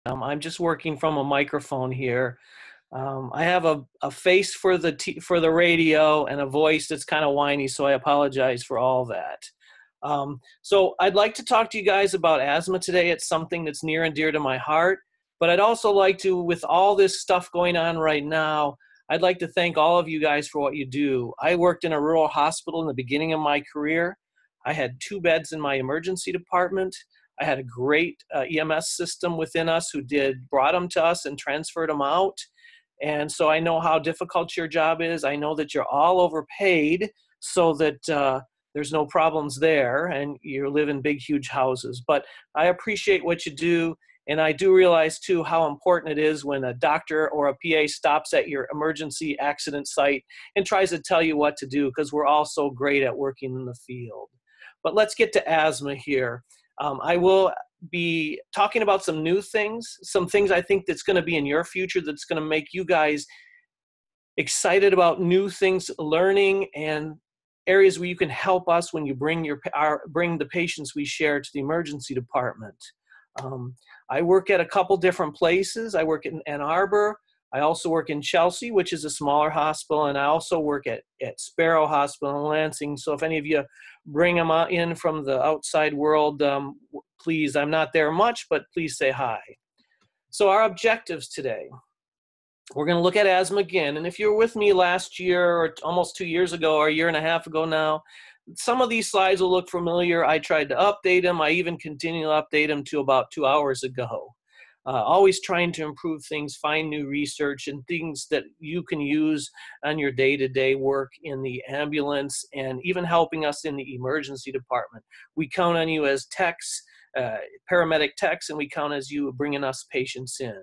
I'm just working from a microphone here. I have a face for for the radio and a voice that's kind of whiny, so I apologize for all that. So I'd like to talk to you guys about asthma today. It's something that's near and dear to my heart, but I'd also like to, with all this stuff going on right now, I'd like to thank all of you guys for what you do. I worked in a rural hospital in the beginning of my career. I had 2 beds in my emergency department. I had a great EMS system within us who brought them to us and transferred them out. And so I know how difficult your job is. I know that you're all overpaid so that there's no problems there and you live in big, huge houses. But I appreciate what you do. And I do realize too how important it is when a doctor or a PA stops at your emergency accident site and tries to tell you what to do, because we're all so great at working in the field. But let's get to asthma here. I will be talking about some new things, some things I think that's going to be in your future that's going to make you guys excited about new things, learning, and areas where you can help us when you bring the patients we share to the emergency department. I work at a couple different places. I work in Ann Arbor. I also work in Chelsea, which is a smaller hospital, and I also work at Sparrow Hospital in Lansing. So if any of you bring them in from the outside world, please, I'm not there much, but please say hi. So our objectives today, we're going to look at asthma again. And if you were with me last year or almost 2 years ago or a year and a half ago now, some of these slides will look familiar. I tried to update them. I even continue to update them to about 2 hours ago. Always trying to improve things, find new research and things that you can use on your day-to-day work in the ambulance and even helping us in the emergency department. We count on you as techs, paramedic techs, and we count as you bringing us patients in.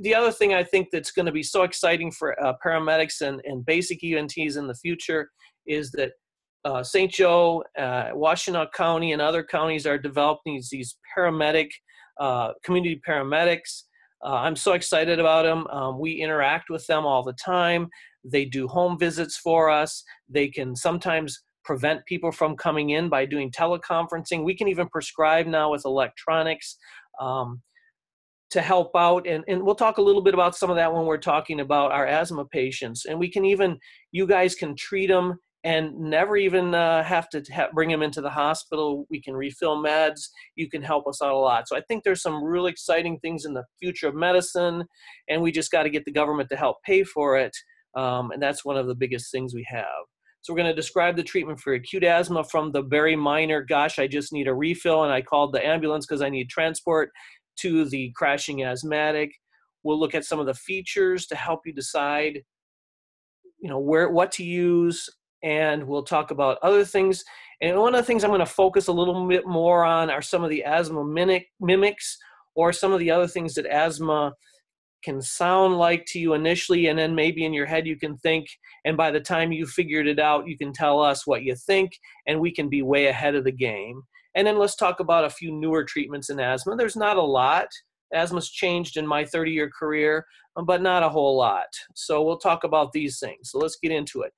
The other thing I think that's going to be so exciting for paramedics and basic EMTs in the future is that St. Joe, Washtenaw County, and other counties are developing these paramedic community paramedics. I'm so excited about them. We interact with them all the time. They do home visits for us. They can sometimes prevent people from coming in by doing teleconferencing. We can even prescribe now with electronics to help out. And we'll talk a little bit about some of that when we're talking about our asthma patients. And we can even, you guys can treat them and never even have to bring them into the hospital. We can refill meds. You can help us out a lot. So I think there's some really exciting things in the future of medicine, and we just got to get the government to help pay for it. And that's one of the biggest things we have. So we're going to describe the treatment for acute asthma from the very minor, gosh, I just need a refill, and I called the ambulance because I need transport, to the crashing asthmatic. We'll look at some of the features to help you decide, what to use. And we'll talk about other things. And one of the things I'm going to focus a little bit more on are some of the asthma mimics, or some of the other things that asthma can sound like to you initially, and then maybe in your head you can think, and by the time you figured it out, you can tell us what you think, and we can be way ahead of the game. And then let's talk about a few newer treatments in asthma. There's not a lot. Asthma's changed in my 30-year career, but not a whole lot. So we'll talk about these things. So let's get into it.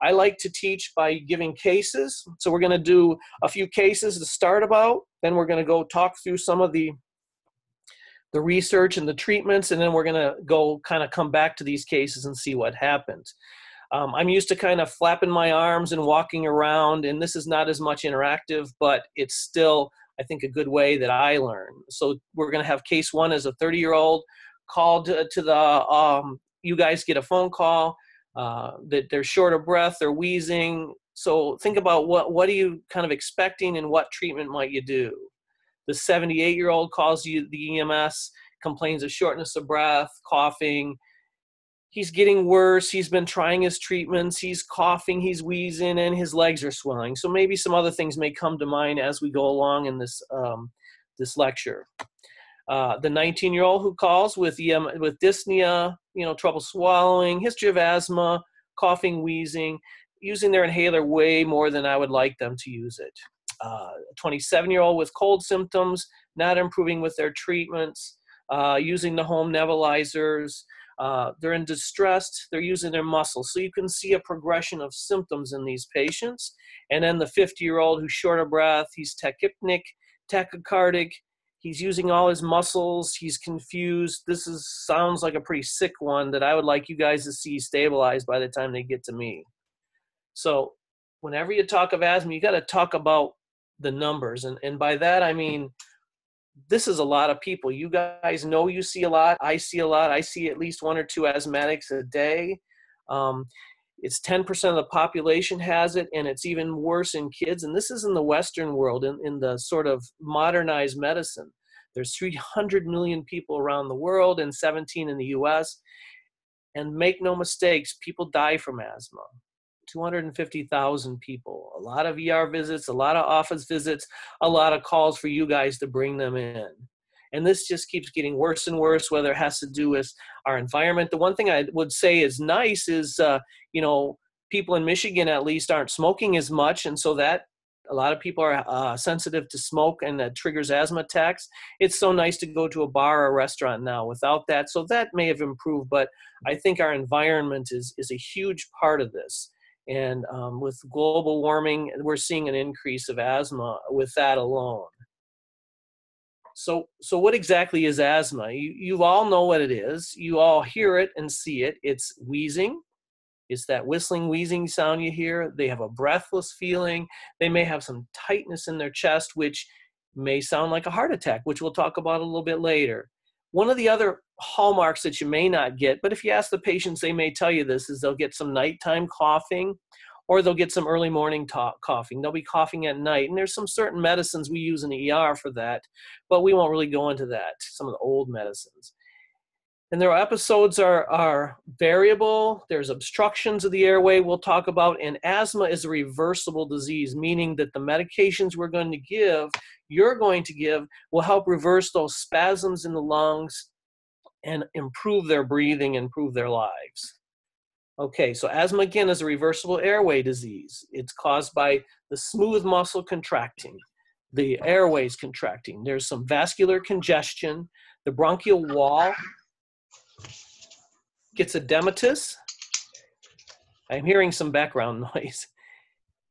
I like to teach by giving cases. So we're going to do a few cases to start about. Then we're going to go talk through some of the research and the treatments. And then we're going to go kind of come back to these cases and see what happens. I'm used to kind of flapping my arms and walking around. And this is not as much interactive, but it's still, I think, a good way that I learn. So we're going to have case 1 as a 30-year-old called to the, you guys get a phone call. That they're short of breath, they're wheezing. So think about what are you kind of expecting and what treatment might you do. The 78-year-old calls you the EMS, complains of shortness of breath, coughing. He's getting worse. He's been trying his treatments. He's coughing, he's wheezing, and his legs are swelling. So maybe some other things may come to mind as we go along in this lecture. The 19-year-old who calls with dyspnea, trouble swallowing, history of asthma, coughing, wheezing, using their inhaler way more than I would like them to use it. A 27-year-old with cold symptoms, not improving with their treatments, using the home nebulizers. They're in distress, they're using their muscles. So you can see a progression of symptoms in these patients. And then the 50-year-old who's short of breath, he's tachypnic, tachycardic, He's using all his muscles. He's confused. Sounds like a pretty sick one that I would like you guys to see stabilized by the time they get to me. So whenever you talk of asthma, you got to talk about the numbers. And by that, I mean, this is a lot of people. You guys know you see a lot. I see a lot. I see at least 1 or 2 asthmatics a day. It's 10% of the population has it, and it's even worse in kids. And this is in the Western world, in the sort of modernized medicine. There's 300 million people around the world and 17 in the US. And make no mistakes, people die from asthma. 250,000 people, a lot of ER visits, a lot of office visits, a lot of calls for you guys to bring them in. And this just keeps getting worse and worse, whether it has to do with our environment. The one thing I would say is nice is, people in Michigan at least aren't smoking as much. And so that a lot of people are sensitive to smoke, and that triggers asthma attacks. It's so nice to go to a bar or a restaurant now without that. So that may have improved, but I think our environment is a huge part of this. And with global warming, we're seeing an increase of asthma with that alone. So what exactly is asthma? You all know what it is. You all hear it and see it. It's wheezing. It's that whistling, wheezing sound you hear. They have a breathless feeling. They may have some tightness in their chest, which may sound like a heart attack, which we'll talk about a little bit later. One of the other hallmarks that you may not get, but if you ask the patients, they may tell you this, is they'll get some nighttime coughing, or they'll get some early morning coughing. They'll be coughing at night. And there's some certain medicines we use in the ER for that, but we won't really go into that, some of the old medicines. And their episodes are variable. There's obstructions of the airway we'll talk about. And asthma is a reversible disease, meaning that the medications you're going to give, will help reverse those spasms in the lungs and improve their breathing, improve their lives. Okay, so asthma, again, is a reversible airway disease. It's caused by the smooth muscle contracting, the airways contracting. There's some vascular congestion. The bronchial wall gets edematous. I'm hearing some background noise.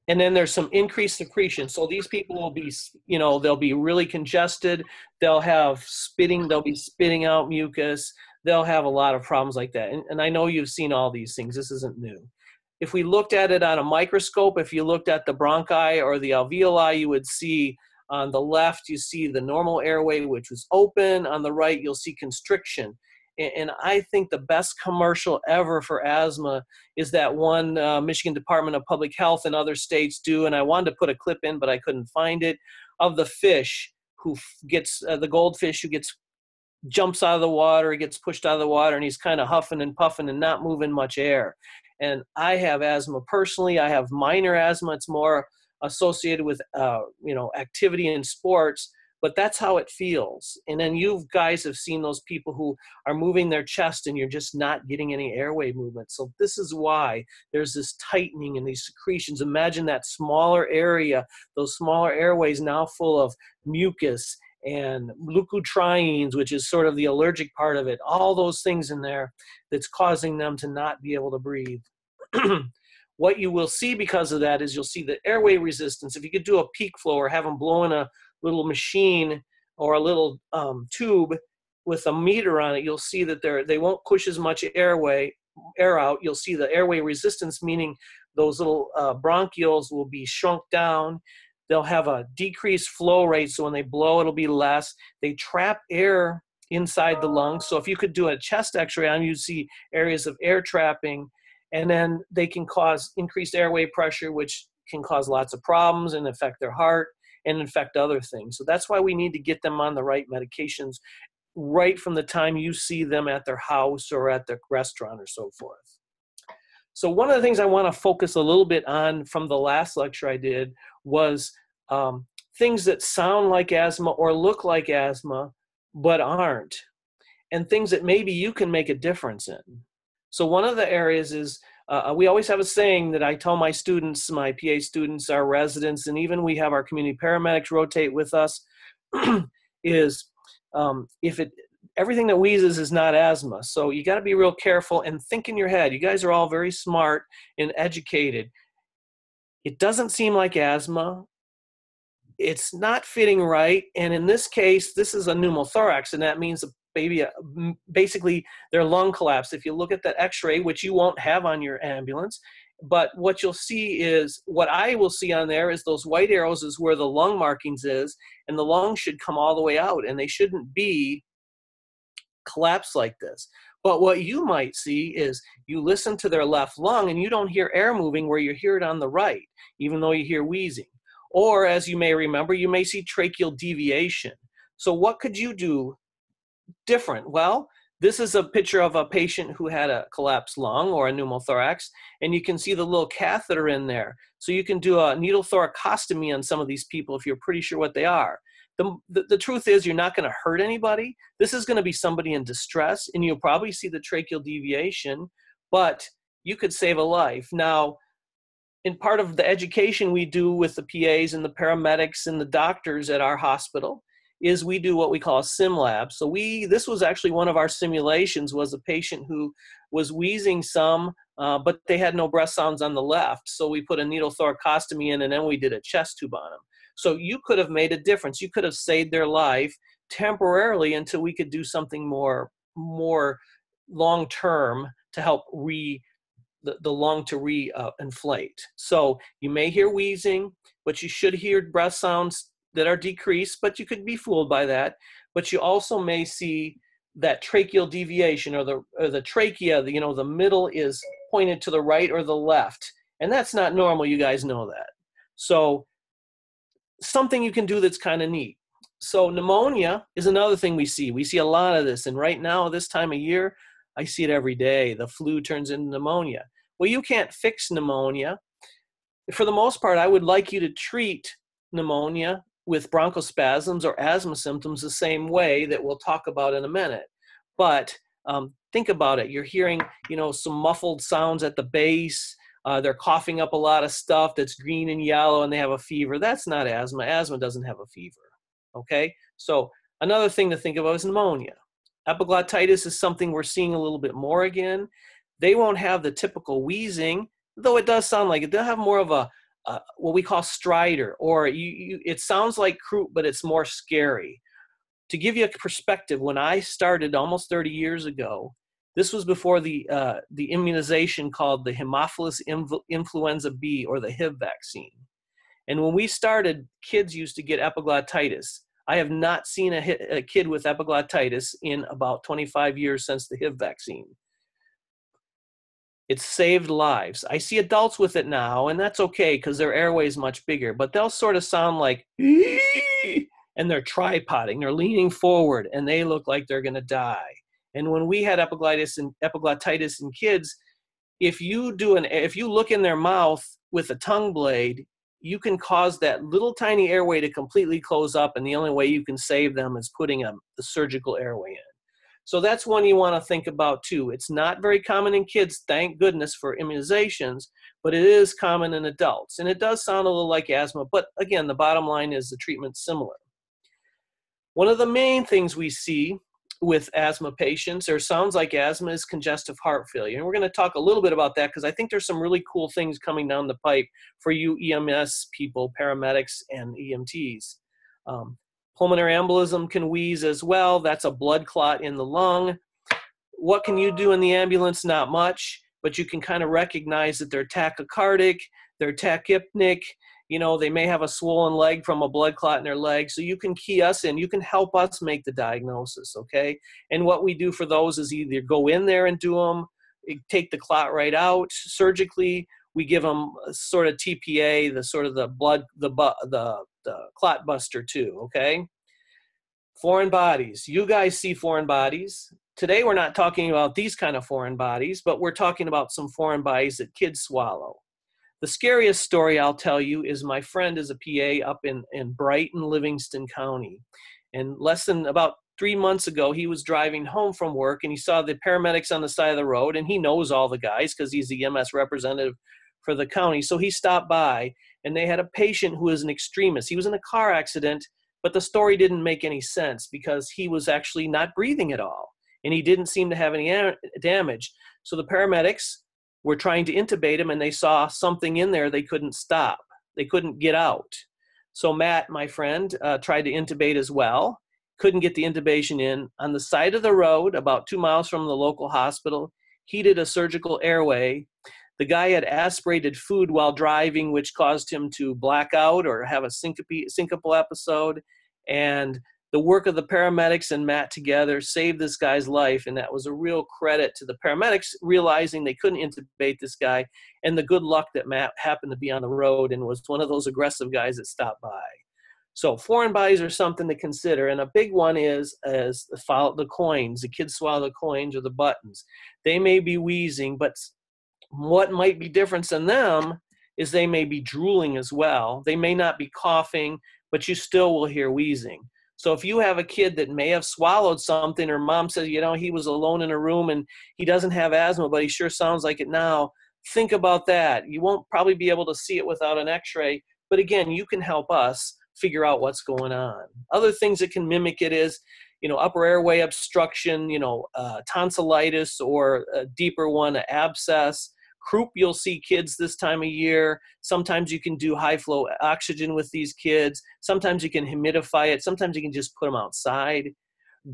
And then there's some increased secretion. So these people will be, they'll be really congested. They'll be spitting out mucus. They'll have a lot of problems like that. And I know you've seen all these things. This isn't new. If we looked at it on a microscope, if you looked at the bronchi or the alveoli, you would see on the left, you see the normal airway, which was open. On the right, you'll see constriction. And I think the best commercial ever for asthma is that one Michigan Department of Public Health and other states do, and I wanted to put a clip in, but I couldn't find it, of the fish who gets, the goldfish who jumps out of the water, he gets pushed out of the water, and he's kind of huffing and puffing and not moving much air. And I have asthma personally. I have minor asthma. It's more associated with, activity in sports. But that's how it feels. And then you guys have seen those people who are moving their chest and you're just not getting any airway movement. So this is why there's this tightening in these secretions. Imagine that smaller area, those smaller airways now full of mucus and leukotrienes, which is sort of the allergic part of it. All those things in there that's causing them to not be able to breathe. What you will see because of that is you'll see the airway resistance. If you could do a peak flow or have them blow in a little machine or a little tube with a meter on it, you'll see that they won't push as much air out. You'll see the airway resistance, meaning those little bronchioles will be shrunk down. They'll have a decreased flow rate, so when they blow, it'll be less. They trap air inside the lungs. So if you could do a chest x-ray on, you'd see areas of air trapping, and then they can cause increased airway pressure, which can cause lots of problems and affect their heart and infect other things. So that's why we need to get them on the right medications right from the time you see them at their house or at the restaurant or so forth. So one of the things I want to focus a little bit on from the last lecture I did was things that sound like asthma or look like asthma but aren't, and things that maybe you can make a difference in. So one of the areas is, we always have a saying that I tell my students, my PA students, our residents, and even we have our community paramedics rotate with us, is everything that wheezes is not asthma. So you got to be real careful and think in your head. You guys are all very smart and educated. It doesn't seem like asthma. it's not fitting right. And in this case, this is a pneumothorax, and that means basically their lung collapsed. If you look at that x-ray, which you won't have on your ambulance, but what you'll see is, what I will see on there is those white arrows is where the lung markings is, and the lungs should come all the way out, and they shouldn't be collapsed like this. But what you might see is you listen to their left lung and you don't hear air moving where you hear it on the right, even though you hear wheezing. Or, as you may remember, you may see tracheal deviation. So what could you do different? Well, this is a picture of a patient who had a collapsed lung or a pneumothorax, and you can see the little catheter in there. So you can do a needle thoracostomy on some of these people if you're pretty sure what they are. The truth is, you're not going to hurt anybody. This is going to be somebody in distress, and you'll probably see the tracheal deviation, but you could save a life. Now, in part of the education we do with the PAs and the paramedics and the doctors at our hospital is we do what we call a sim lab. So this was actually one of our simulations, was a patient who was wheezing some, but they had no breath sounds on the left. So we put a needle thoracostomy in, and then we did a chest tube on them. So you could have made a difference. You could have saved their life temporarily until we could do something more long-term to help the lung to inflate. So you may hear wheezing, but you should hear breath sounds that are decreased, but you could be fooled by that. But you also may see that tracheal deviation, or the trachea, the middle is pointed to the right or the left. And that's not normal. You guys know that. So something you can do that's kind of neat. So pneumonia is another thing we see. We see a lot of this. And right now, this time of year, I see it every day. The flu turns into pneumonia. Well, you can't fix pneumonia. For the most part, I would like you to treat pneumonia with bronchospasms or asthma symptoms the same way that we'll talk about in a minute. But think about it. You're hearing, some muffled sounds at the base. They're coughing up a lot of stuff that's green and yellow, and they have a fever. That's not asthma. Asthma doesn't have a fever. Okay? So another thing to think about is pneumonia. Epiglottitis is something we're seeing a little bit more again. They won't have the typical wheezing, though it does sound like it. They'll have more of a what we call stridor, or it sounds like croup, but it's more scary. To give you a perspective, when I started almost 30 years ago, this was before the immunization called the Haemophilus influenza B, or the HIV vaccine. And when we started, kids used to get epiglottitis. I have not seen a kid with epiglottitis in about 25 years since the HIV vaccine. It's saved lives. I see adults with it now, and that's okay because their airway is much bigger, but they'll sort of sound like, and they're tripoding, they're leaning forward, and they look like they're going to die. And when we had epiglottitis in kids, if you look in their mouth with a tongue blade, you can cause that little tiny airway to completely close up, and the only way you can save them is putting the surgical airway in. So that's one you want to think about too. It's not very common in kids, thank goodness for immunizations, but it is common in adults. And it does sound a little like asthma, but again, the bottom line is the treatment's similar. One of the main things we see with asthma patients, or sounds like asthma, is congestive heart failure. And we're going to talk a little bit about that because I think there's some really cool things coming down the pipe for you EMS people, paramedics, and EMTs. Pulmonary embolism can wheeze as well. That's a blood clot in the lung. What can you do in the ambulance? Not much, but you can kind of recognize that they're tachycardic, they're tachypnic, they may have a swollen leg from a blood clot in their leg. So you can key us in. You can help us make the diagnosis, okay? And what we do for those is either go in there and do them, take the clot right out surgically. We give them a sort of TPA, the clot buster too, okay? Foreign bodies. You guys see foreign bodies. Today we're not talking about these kind of foreign bodies, but we're talking about some foreign bodies that kids swallow. The scariest story I'll tell you is my friend is a PA up in Brighton, Livingston County. And less than about 3 months ago, he was driving home from work and he saw the paramedics on the side of the road, and he knows all the guys because he's the EMS representative for the county. So he stopped by, and they had a patient who was an extremist. He was in a car accident, but the story didn't make any sense because he was actually not breathing at all, and he didn't seem to have any damage. So the paramedics were trying to intubate him, and they saw something in there they couldn't stop. They couldn't get out. So Matt, my friend, tried to intubate as well. Couldn't get the intubation in. On the side of the road, about 2 miles from the local hospital, heated a surgical airway. The guy had aspirated food while driving, which caused him to black out or have a syncopal episode. And the work of the paramedics and Matt together saved this guy's life. And that was a real credit to the paramedics realizing they couldn't intubate this guy, and the good luck that Matt happened to be on the road and was one of those aggressive guys that stopped by. So foreign bodies are something to consider. And a big one is the coins. The kids swallow the coins or the buttons. They may be wheezing, but what might be different than them is they may be drooling as well. They may not be coughing, but you still will hear wheezing. So if you have a kid that may have swallowed something, or mom says, he was alone in a room and he doesn't have asthma, but he sure sounds like it now, think about that. You won't probably be able to see it without an x-ray, but again, you can help us figure out what's going on. Other things that can mimic it is, upper airway obstruction, tonsillitis, or a deeper one, an abscess. Croup, you'll see kids this time of year. Sometimes you can do high flow oxygen with these kids. Sometimes you can humidify it. Sometimes you can just put them outside.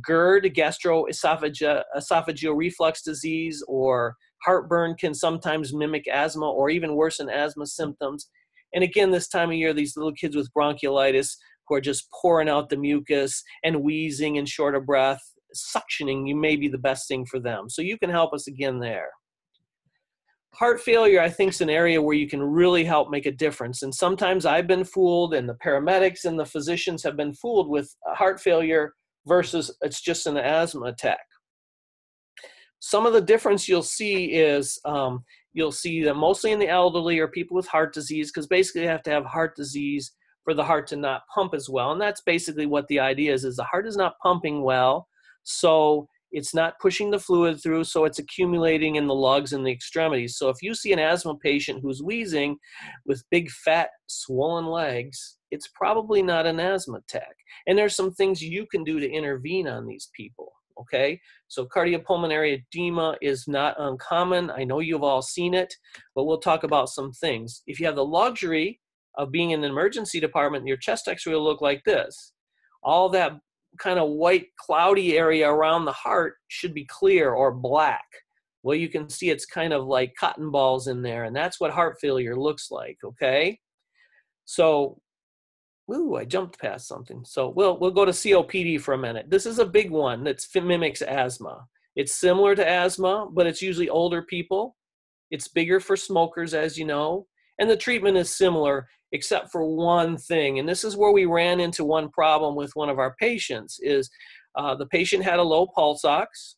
GERD, gastroesophageal reflux disease, or heartburn can sometimes mimic asthma or even worsen asthma symptoms. And again, this time of year, these little kids with bronchiolitis who are just pouring out the mucus and wheezing and short of breath, suctioning, you may be the best thing for them. So you can help us again there. Heart failure, I think, is an area where you can really help make a difference. And sometimes I've been fooled, and the paramedics and the physicians have been fooled with heart failure versus it's just an asthma attack. Some of the difference you'll see is you'll see that mostly in the elderly or people with heart disease, because basically you have to have heart disease for the heart to not pump as well. And that's basically what the idea is the heart is not pumping well. So it's not pushing the fluid through, so it's accumulating in the lugs and the extremities. So if you see an asthma patient who's wheezing with big, fat, swollen legs, it's probably not an asthma attack. And there's some things you can do to intervene on these people, okay? So cardiopulmonary edema is not uncommon. I know you've all seen it, but we'll talk about some things. If you have the luxury of being in an emergency department, your chest x-ray will look like this. All that kind of white cloudy area around the heart should be clear or black. Well, you can see it's kind of like cotton balls in there, and that's what heart failure looks like, okay? So, I jumped past something. So we'll go to COPD for a minute. This is a big one that mimics asthma. It's similar to asthma, but it's usually older people. It's bigger for smokers, as you know, and the treatment is similar, except for one thing. And this is where we ran into one problem with one of our patients is the patient had a low pulse ox.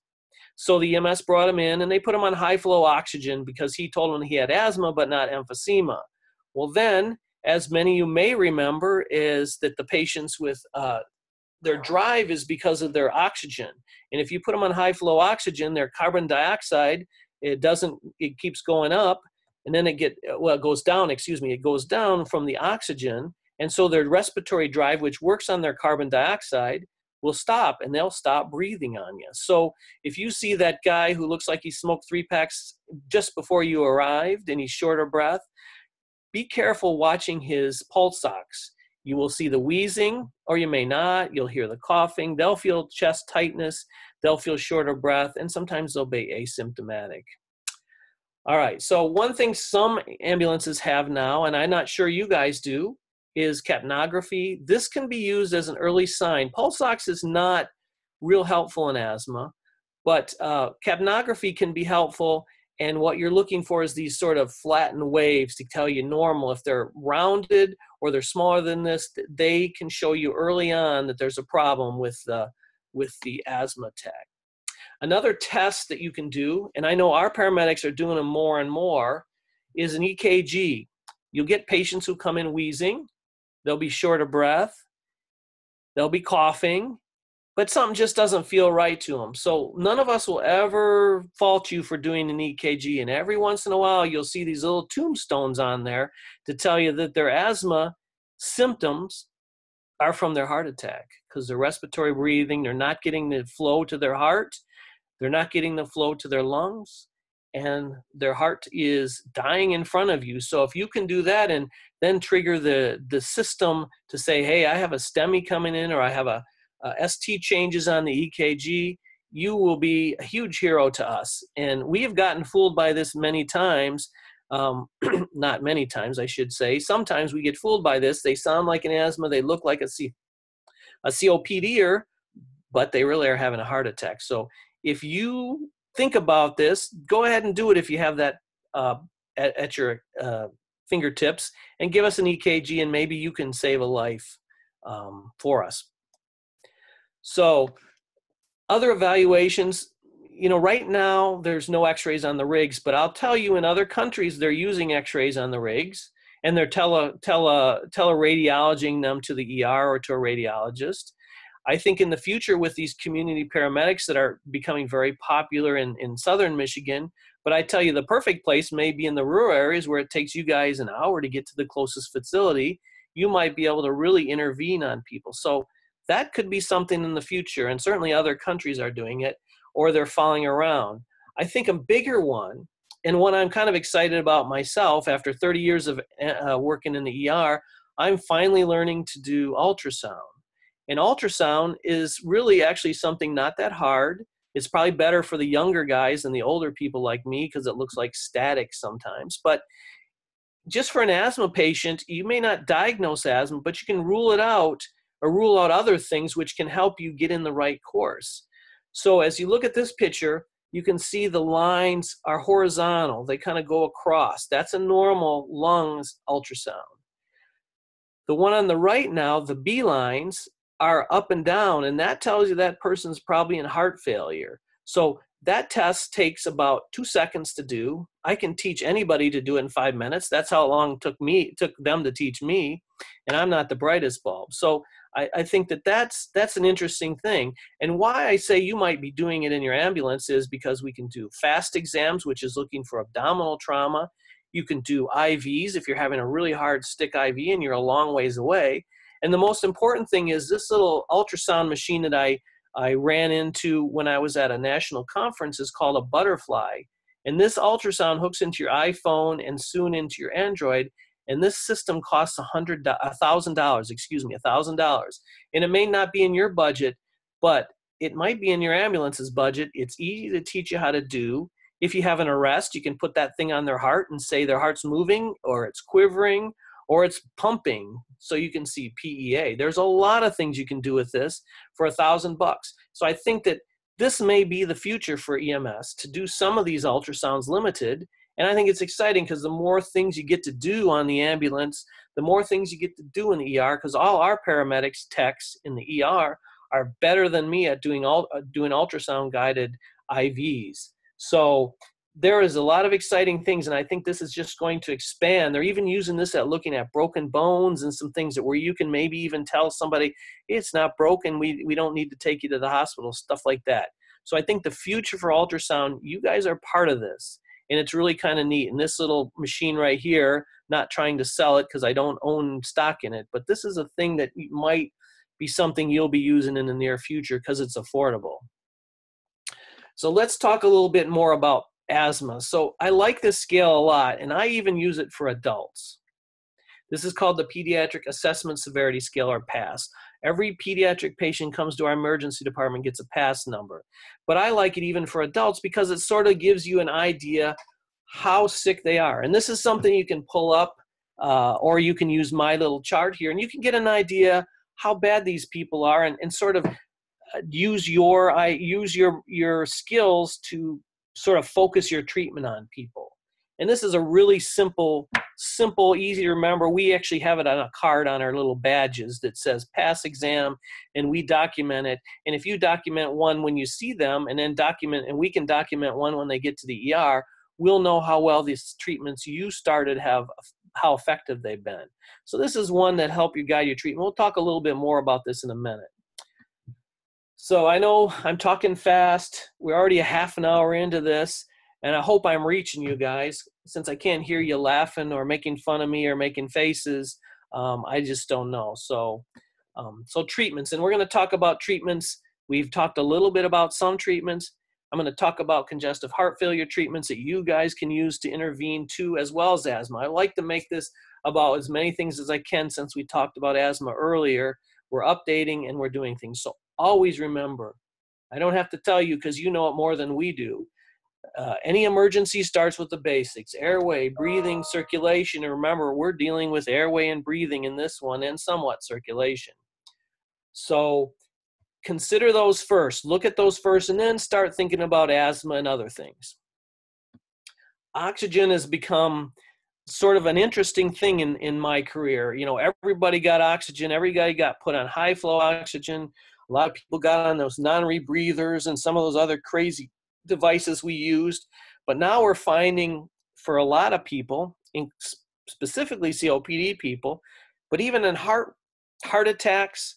So the EMS brought him in and they put him on high flow oxygen because he told him he had asthma, but not emphysema. Well, then, as many of you may remember, is that the patients with their drive is because of their oxygen. And if you put them on high flow oxygen, their carbon dioxide, it keeps going up. And then it goes down, it goes down from the oxygen. And so their respiratory drive, which works on their carbon dioxide, will stop, and they'll stop breathing on you. So if you see that guy who looks like he smoked 3 packs just before you arrived and he's short of breath, be careful watching his pulse ox. You will see the wheezing, or you may not. You'll hear the coughing. They'll feel chest tightness. They'll feel short of breath, and sometimes they'll be asymptomatic. All right, so one thing some ambulances have now, and I'm not sure you guys do, is capnography. This can be used as an early sign. Pulse ox is not real helpful in asthma, but capnography can be helpful, and what you're looking for is these sort of flattened waves to tell you normal. If they're rounded or they're smaller than this, they can show you early on that there's a problem with the asthma attack. Another test that you can do, and I know our paramedics are doing them more and more, is an EKG. You'll get patients who come in wheezing. They'll be short of breath. They'll be coughing, but something just doesn't feel right to them. So none of us will ever fault you for doing an EKG. And every once in a while, you'll see these little tombstones on there to tell you that their asthma symptoms are from their heart attack because they're respiratory breathing. They're not getting the flow to their heart. They're not getting the flow to their lungs. and their heart is dying in front of you. So if you can do that and then trigger the system to say, hey, I have a STEMI coming in, or I have a ST changes on the EKG, you will be a huge hero to us. And we have gotten fooled by this many times. Not many times, I should say. Sometimes we get fooled by this. They sound like an asthma. They look like a COPDer, but they really are having a heart attack. So if you think about this, go ahead and do it if you have that at your fingertips, and give us an EKG, and maybe you can save a life for us. So other evaluations, right now there's no x-rays on the rigs, but I'll tell you, in other countries they're using x-rays on the rigs, and they're teleradiologing them to the ER or to a radiologist. I think in the future, with these community paramedics that are becoming very popular in southern Michigan, but I tell you, the perfect place may be in the rural areas where it takes you guys an hour to get to the closest facility. You might be able to really intervene on people. So that could be something in the future, and certainly other countries are doing it, or they're following around. I think a bigger one, and one I'm kind of excited about myself, after 30 years of working in the ER, I'm finally learning to do ultrasound. And ultrasound is really actually something not that hard. It's probably better for the younger guys than the older people like me, because it looks like static sometimes. But just for an asthma patient, you may not diagnose asthma, but you can rule it out, or rule out other things which can help you get in the right course. So as you look at this picture, you can see the lines are horizontal. They kind of go across. That's a normal lungs ultrasound. The one on the right now, the B lines, are up and down, and that tells you that person's probably in heart failure. So that test takes about 2 seconds to do. I can teach anybody to do it in 5 minutes. That's how long it took them to teach me, and I'm not the brightest bulb. So I think that's an interesting thing. And why I say you might be doing it in your ambulance is because we can do fast exams, which is looking for abdominal trauma. You can do IVs if you're having a really hard stick IV and you're a long ways away. And the most important thing is this little ultrasound machine that I ran into when I was at a national conference is called a Butterfly. And this ultrasound hooks into your iPhone and soon into your Android. And this system costs $1,000. And it may not be in your budget, but it might be in your ambulance's budget. It's easy to teach you how to do. If you have an arrest, you can put that thing on their heart and say their heart's moving, or it's quivering, or it's pumping, so you can see PEA. There's a lot of things you can do with this for $1,000. So I think that this may be the future for EMS, to do some of these ultrasounds limited. And I think it's exciting, because the more things you get to do on the ambulance, the more things you get to do in the ER, because all our paramedics techs in the ER are better than me at doing ultrasound guided IVs. So there is a lot of exciting things, and I think this is just going to expand. They're even using this at looking at broken bones and some things where you can maybe even tell somebody, it's not broken, we don't need to take you to the hospital, stuff like that. So I think the future for ultrasound, you guys are part of this, and it's really kind of neat. And this little machine right here, not trying to sell it because I don't own stock in it, but this is a thing that might be something you'll be using in the near future because it's affordable. So let's talk a little bit more about asthma. So I like this scale a lot, and I even use it for adults. This is called the Pediatric Assessment Severity Scale, or PASS. Every pediatric patient comes to our emergency department, gets a PASS number. But I like it even for adults because it sort of gives you an idea how sick they are. And this is something you can pull up, or you can use my little chart here, and you can get an idea how bad these people are, and sort of use your skills to sort of focus your treatment on people. And this is a really simple, easy to remember. We actually have it on a card on our little badges that says pass exam, and we document it. And if you document one when you see them, and then we can document one when they get to the ER, we'll know how well these treatments you started how effective they've been. So this is one that help you guide your treatment. We'll talk a little bit more about this in a minute. So I know I'm talking fast. We're already a half an hour into this, and I hope I'm reaching you guys. Since I can't hear you laughing or making fun of me or making faces, I just don't know. So treatments, and we're going to talk about treatments. We've talked a little bit about some treatments, I'm going to talk about congestive heart failure treatments that you guys can use to intervene too, as well as asthma. I like to make this about as many things as I can since we talked about asthma earlier. We're updating and we're doing things. So always remember, I don't have to tell you because you know it more than we do. Any emergency starts with the basics: airway, breathing, circulation. And remember, we're dealing with airway and breathing in this one, and somewhat circulation. So consider those first, look at those first, and then start thinking about asthma and other things. Oxygen has become sort of an interesting thing in my career. You know, everybody got oxygen, everybody got put on high flow oxygen. A lot of people got on those non-rebreathers and some of those other crazy devices we used. But now we're finding for a lot of people, specifically COPD people, but even in heart attacks,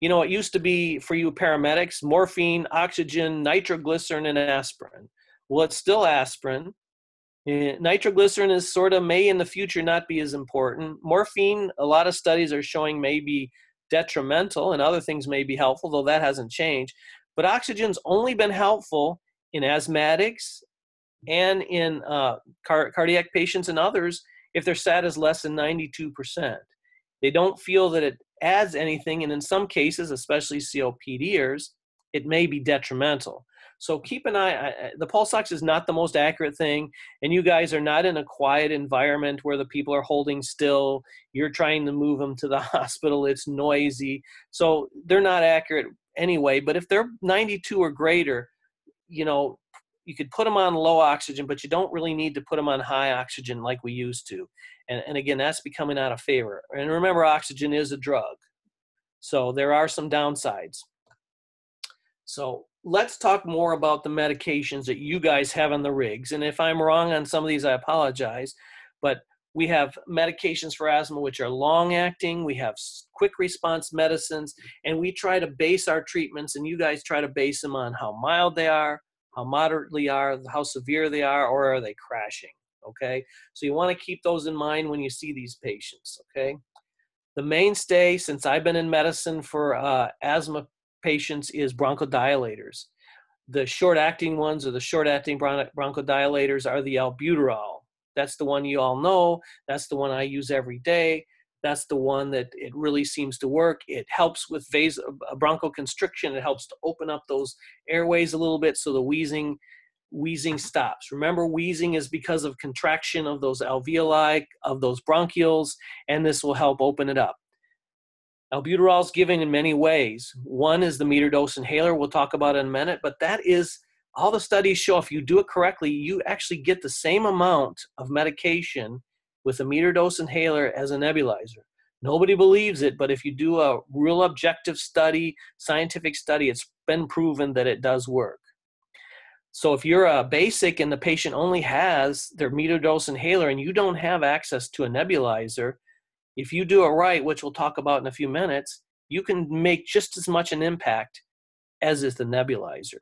you know, it used to be for you paramedics, morphine, oxygen, nitroglycerin, and aspirin. Well, it's still aspirin. Nitroglycerin is sort of may in the future not be as important. Morphine, a lot of studies are showing may be detrimental, and other things may be helpful, though that hasn't changed. But oxygen's only been helpful in asthmatics and in cardiac patients and others if their SAT is less than 92%. They don't feel that it adds anything, and in some cases, especially COPDers, it may be detrimental. So keep an eye. The pulse ox is not the most accurate thing, and you guys are not in a quiet environment where the people are holding still. You're trying to move them to the hospital. It's noisy. So they're not accurate anyway, but if they're 92 or greater, you know, you could put them on low oxygen, but you don't really need to put them on high oxygen like we used to. And again, that's becoming out of favor. And remember, oxygen is a drug. So there are some downsides. So let's talk more about the medications that you guys have on the rigs. And if I'm wrong on some of these, I apologize. But we have medications for asthma which are long-acting. We have quick response medicines. And we try to base our treatments, and you guys try to base them on how mild they are, how moderately are, how severe they are, or are they crashing, okay? So you want to keep those in mind when you see these patients, okay? The mainstay, since I've been in medicine for asthma patients, is bronchodilators. The short-acting ones, or the short-acting bronchodilators, are the albuterol. That's the one you all know. That's the one I use every day. That's the one that it really seems to work. It helps with bronchoconstriction. It helps to open up those airways a little bit so the wheezing stops. Remember, wheezing is because of contraction of those alveoli, of those bronchioles, and this will help open it up. Albuterol is given in many ways. One is the meter dose inhaler we'll talk about in a minute, but that is, all the studies show if you do it correctly, you actually get the same amount of medication with a meter dose inhaler as a nebulizer. Nobody believes it, but if you do a real objective study, scientific study, it's been proven that it does work. So if you're a basic and the patient only has their meter dose inhaler and you don't have access to a nebulizer, if you do it right, which we'll talk about in a few minutes, you can make just as much an impact as is the nebulizer.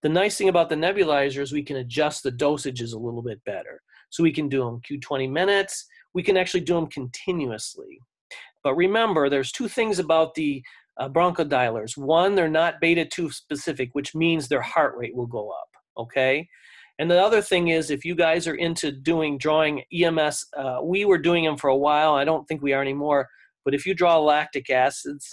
The nice thing about the nebulizer is we can adjust the dosages a little bit better. So we can do them Q20 minutes. We can actually do them continuously. But remember, there's two things about the bronchodilators. One, they're not beta-2 specific, which means their heart rate will go up, okay? And the other thing is, if you guys are into drawing EMS, we were doing them for a while. I don't think we are anymore. But if you draw lactic acids,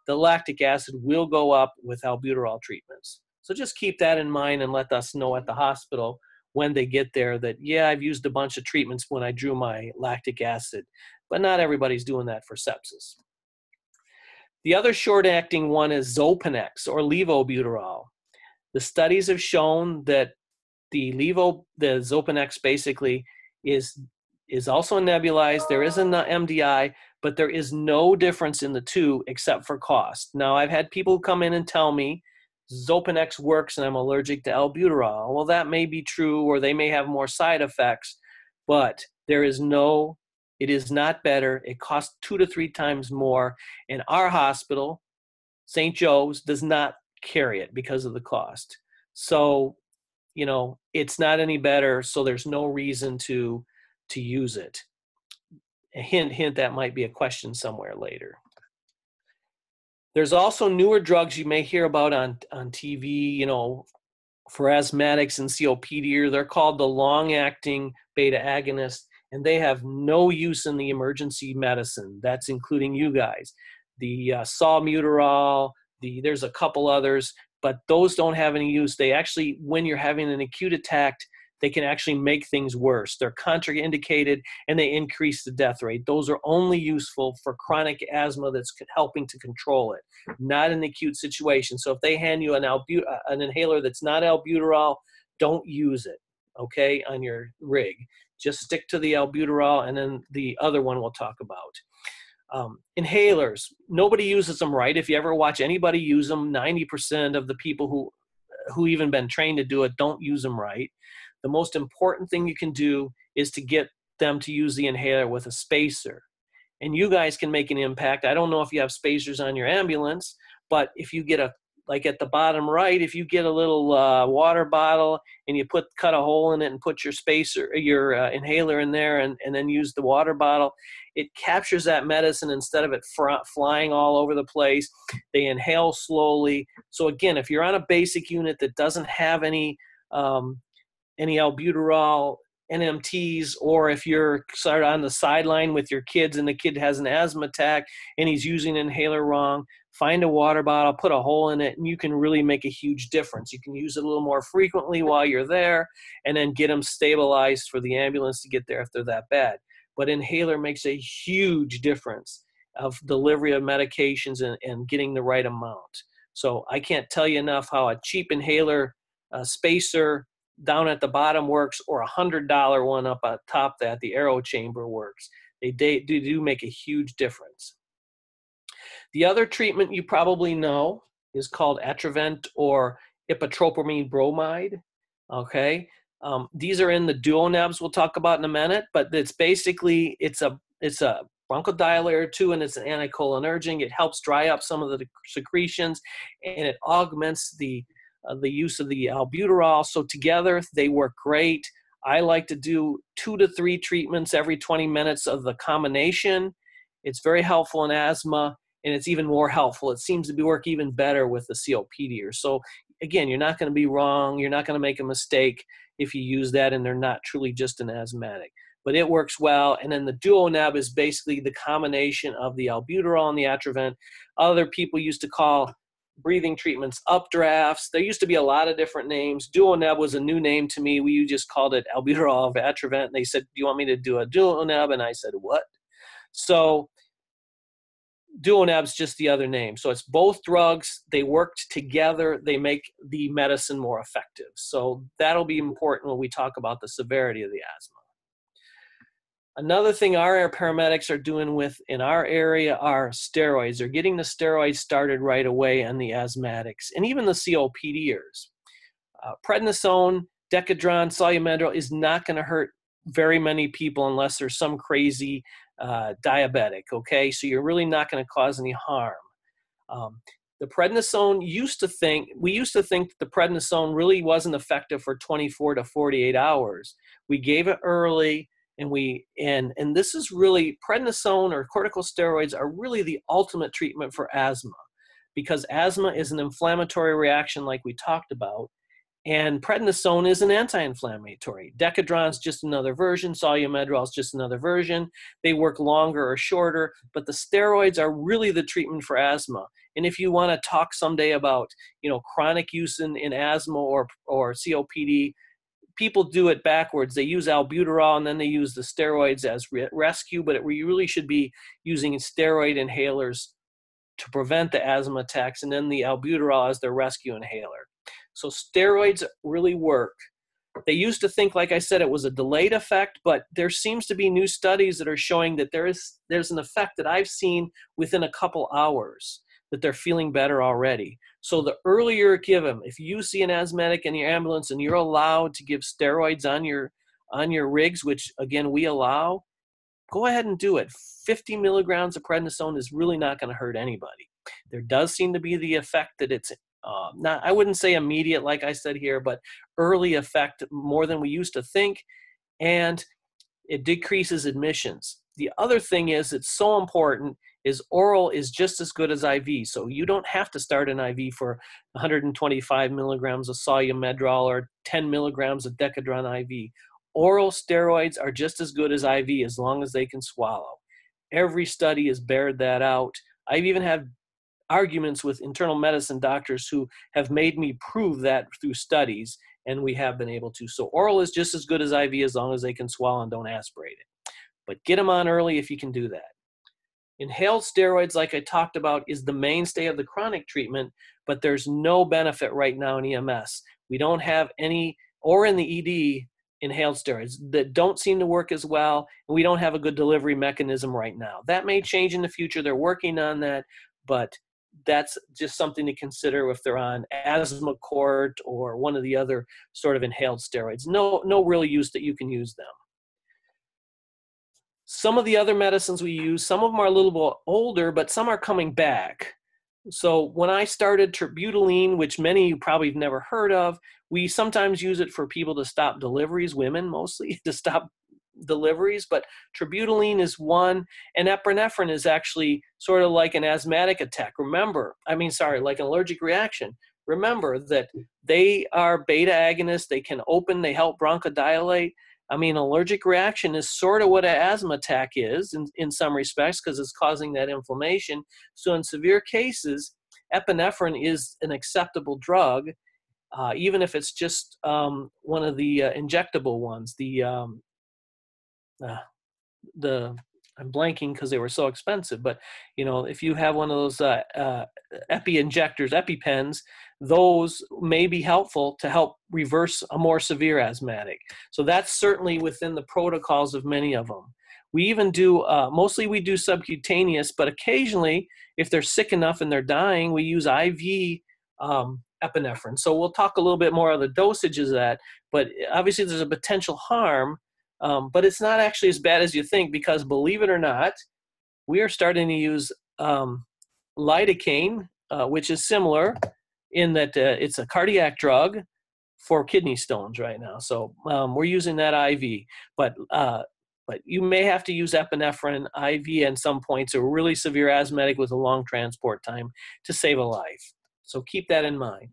the lactic acid will go up with albuterol treatments. So just keep that in mind and let us know at the hospital when they get there that, yeah, I've used a bunch of treatments when I drew my lactic acid, but not everybody's doing that for sepsis. The other short-acting one is Xopenex or levobuterol. The studies have shown that the Xopenex basically is also nebulized. There is an MDI, but there is no difference in the two except for cost. Now, I've had people come in and tell me Xopenex works and I'm allergic to albuterol. Well, that may be true, or they may have more side effects, but it is not better. It costs 2 to 3 times more. And our hospital, St. Joe's, does not carry it because of the cost. So, you know, it's not any better, so there's no reason to use it. A hint, that might be a question somewhere later. There's also newer drugs you may hear about on TV, you know, for asthmatics and COPD. They're called the long-acting beta agonists, and they have no use in the emergency medicine. That's including you guys. The salmeterol, there's a couple others, but those don't have any use. They actually, when you're having an acute attack, they can actually make things worse. They're contraindicated, and they increase the death rate. Those are only useful for chronic asthma that's helping to control it, not an acute situation. So if they hand you an inhaler that's not albuterol, don't use it, okay, on your rig. Just stick to the albuterol, and then the other one we'll talk about. Inhalers, nobody uses them right. If you ever watch anybody use them, 90% of the people who even been trained to do it don't use them right. The most important thing you can do is to get them to use the inhaler with a spacer. And you guys can make an impact. I don't know if you have spacers on your ambulance, but if you get like at the bottom right, if you get a little water bottle and you cut a hole in it and put your inhaler in there, and then use the water bottle, it captures that medicine instead of it flying all over the place. They inhale slowly. So again, if you're on a basic unit that doesn't have any albuterol NMTs, or if you're sort of on the sideline with your kids and the kid has an asthma attack and he's using an inhaler wrong, find a water bottle, put a hole in it, and you can really make a huge difference. You can use it a little more frequently while you're there, and then get them stabilized for the ambulance to get there if they're that bad. But inhaler makes a huge difference of delivery of medications and getting the right amount. So I can't tell you enough how a cheap inhaler spacer down at the bottom works, or $100 one up on top that, the aero chamber, works. They do make a huge difference. The other treatment you probably know is called Atrovent or ipotropamine bromide. Okay, these are in the duonebs we'll talk about in a minute, but it's basically it's a bronchodilator too, and it's an anticholinergic. It helps dry up some of the secretions, and it augments the use of the albuterol. So together they work great. I like to do 2 to 3 treatments every 20 minutes of the combination. It's very helpful in asthma, and it's even more helpful. It seems to work even better with the COPD. So again, you're not going to be wrong. You're not going to make a mistake if you use that and they're not truly just an asthmatic. But it works well. And then the duoneb is basically the combination of the albuterol and the Atrovent. Other people used to call breathing treatments updrafts. There used to be a lot of different names. Duoneb was a new name to me. We just called it albuterol of Atrovent. And they said, do you want me to do a duoneb? And I said, what? So duoneb's just the other name. So it's both drugs. They worked together. They make the medicine more effective. So that'll be important when we talk about the severity of the asthma. Another thing our paramedics are doing in our area are steroids. They're getting the steroids started right away on the asthmatics and even the COPDers. Prednisone, Decadron, Salumedrol is not going to hurt very many people unless there's some crazy diabetic, okay? So you're really not going to cause any harm. The prednisone we used to think that the prednisone really wasn't effective for 24 to 48 hours. We gave it early, and this is really, prednisone or corticosteroids are really the ultimate treatment for asthma, because asthma is an inflammatory reaction like we talked about, and prednisone is an anti-inflammatory. Decadron is just another version. Salumedrol is just another version. They work longer or shorter, but the steroids are really the treatment for asthma. And if you want to talk someday about, chronic use in asthma or COPD, people do it backwards. They use albuterol and then they use the steroids as rescue, but we really should be using steroid inhalers to prevent the asthma attacks, and then the albuterol as their rescue inhaler. So steroids really work. They used to think, like I said, it was a delayed effect, but there seems to be new studies that are showing that there's an effect that I've seen within a couple hours, that they're feeling better already. So the earlier you give them, if you see an asthmatic in your ambulance and you're allowed to give steroids on your rigs, which again we allow, go ahead and do it. 50 milligrams of prednisone is really not going to hurt anybody. There does seem to be the effect that it's I wouldn't say immediate like I said here, but early effect more than we used to think, and it decreases admissions. The other thing is, it's so important, is oral is just as good as IV. So you don't have to start an IV for 125 milligrams of Solu-Medrol or 10 milligrams of Decadron IV. Oral steroids are just as good as IV as long as they can swallow. Every study has bared that out. I've even had arguments with internal medicine doctors who have made me prove that through studies, and we have been able to. So oral is just as good as IV as long as they can swallow and don't aspirate it. But get them on early if you can do that. Inhaled steroids, like I talked about, is the mainstay of the chronic treatment, but there's no benefit right now in EMS. We don't have any, or in the ED, inhaled steroids that don't seem to work as well, and we don't have a good delivery mechanism right now. That may change in the future. They're working on that, but that's just something to consider if they're on asthma court or one of the other sort of inhaled steroids. No real use that you can use them. Some of the other medicines we use, some of them are a little bit older, but some are coming back. So when I started terbutaline, which many of you probably have never heard of, we sometimes use it for people to stop deliveries, women mostly, to stop deliveries, but terbutaline is one, and epinephrine is actually sort of like an asthmatic attack. Like an allergic reaction. Remember that they are beta agonists, they can open, they help bronchodilate. Allergic reaction is sort of what an asthma attack is in some respects because it's causing that inflammation. So in severe cases, epinephrine is an acceptable drug, even if it's just one of the injectable ones. I'm blanking because they were so expensive, but if you have one of those epi injectors, EpiPens, those may be helpful to help reverse a more severe asthmatic. So that's certainly within the protocols of many of them. We even do, mostly we do subcutaneous, but occasionally if they're sick enough and they're dying, we use IV epinephrine. So we'll talk a little bit more of the dosages of that, but obviously there's a potential harm. But it's not actually as bad as you think because, believe it or not, we are starting to use lidocaine, which is similar in that it's a cardiac drug for kidney stones right now. So we're using that IV. But you may have to use epinephrine IV at some points, a really severe asthmatic with a long transport time to save a life. So keep that in mind.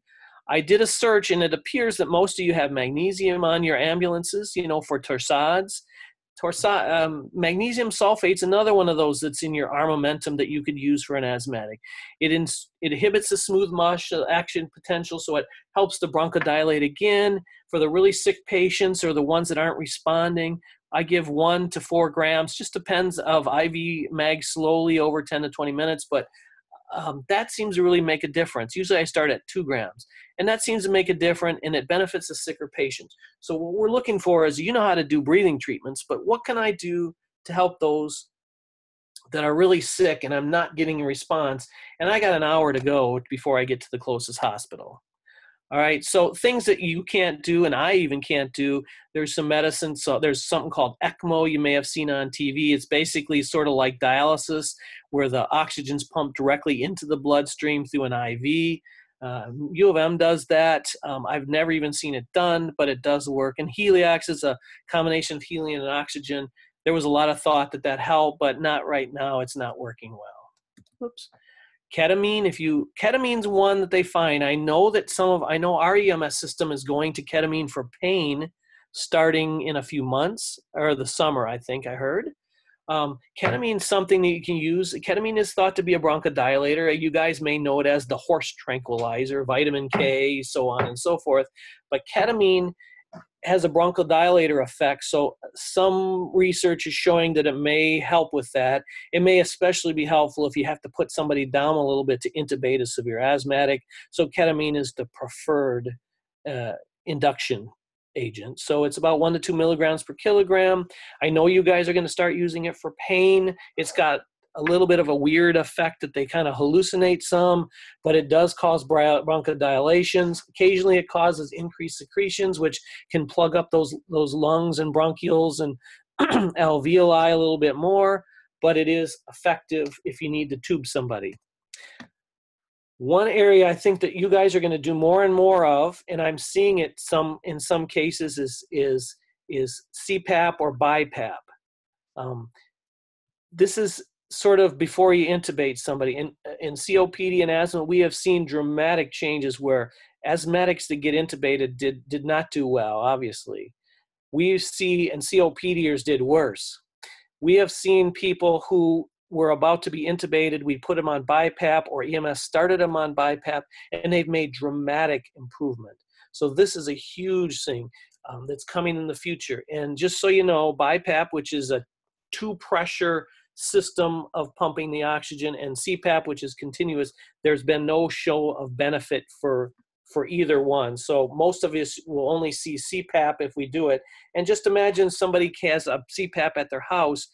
I did a search, and it appears that most of you have magnesium on your ambulances, for torsades. Magnesium sulfate's another one of those that's in your armamentum that you could use for an asthmatic. It inhibits the smooth mush action potential, so it helps the bronchodilate again. For the really sick patients or the ones that aren't responding, I give 1 to 4 grams, just depends of IV mag slowly over 10 to 20 minutes, but that seems to really make a difference. Usually I start at 2 grams, and that seems to make a difference, and it benefits the sicker patients. So what we're looking for is, how to do breathing treatments, but what can I do to help those that are really sick and I'm not getting a response, and I got an hour to go before I get to the closest hospital. All right, so things that you can't do, and I even can't do, there's some medicine. So there's something called ECMO you may have seen on TV. It's basically sort of like dialysis where the oxygen's pumped directly into the bloodstream through an IV. U of M does that. I've never even seen it done, but it does work. And Heliox is a combination of helium and oxygen. There was a lot of thought that helped, but not right now. It's not working well. Oops. Ketamine, ketamine's one that they find. I know our EMS system is going to ketamine for pain starting in a few months, or the summer, I think I heard. Ketamine's something that you can use. Ketamine is thought to be a bronchodilator. You guys may know it as the horse tranquilizer, vitamin K, so on and so forth. But ketamine has a bronchodilator effect, so some research is showing that it may help with that. It may especially be helpful if you have to put somebody down a little bit to intubate a severe asthmatic. So ketamine is the preferred induction agent. So it's about 1 to 2 milligrams per kilogram. I know you guys are going to start using it for pain. It's got a little bit of a weird effect that they kind of hallucinate some, but it does cause bronchodilations. Occasionally it causes increased secretions, which can plug up those lungs and bronchioles and alveoli a little bit more, but it is effective if you need to tube somebody. One area I think that you guys are going to do more and more of, and I'm seeing it in some cases, is CPAP or BiPAP. This is sort of before you intubate somebody. In COPD and asthma, we have seen dramatic changes where asthmatics that get intubated did not do well, obviously. We see, and COPDers did worse. We have seen people who were about to be intubated, we put them on BiPAP, or EMS started them on BiPAP, and they've made dramatic improvement. So this is a huge thing that's coming in the future. And just so you know, BiPAP, which is a two-pressure system of pumping the oxygen, and CPAP, which is continuous, there's been no show of benefit for either one. So most of us will only see CPAP if we do it. And just imagine somebody has a CPAP at their house.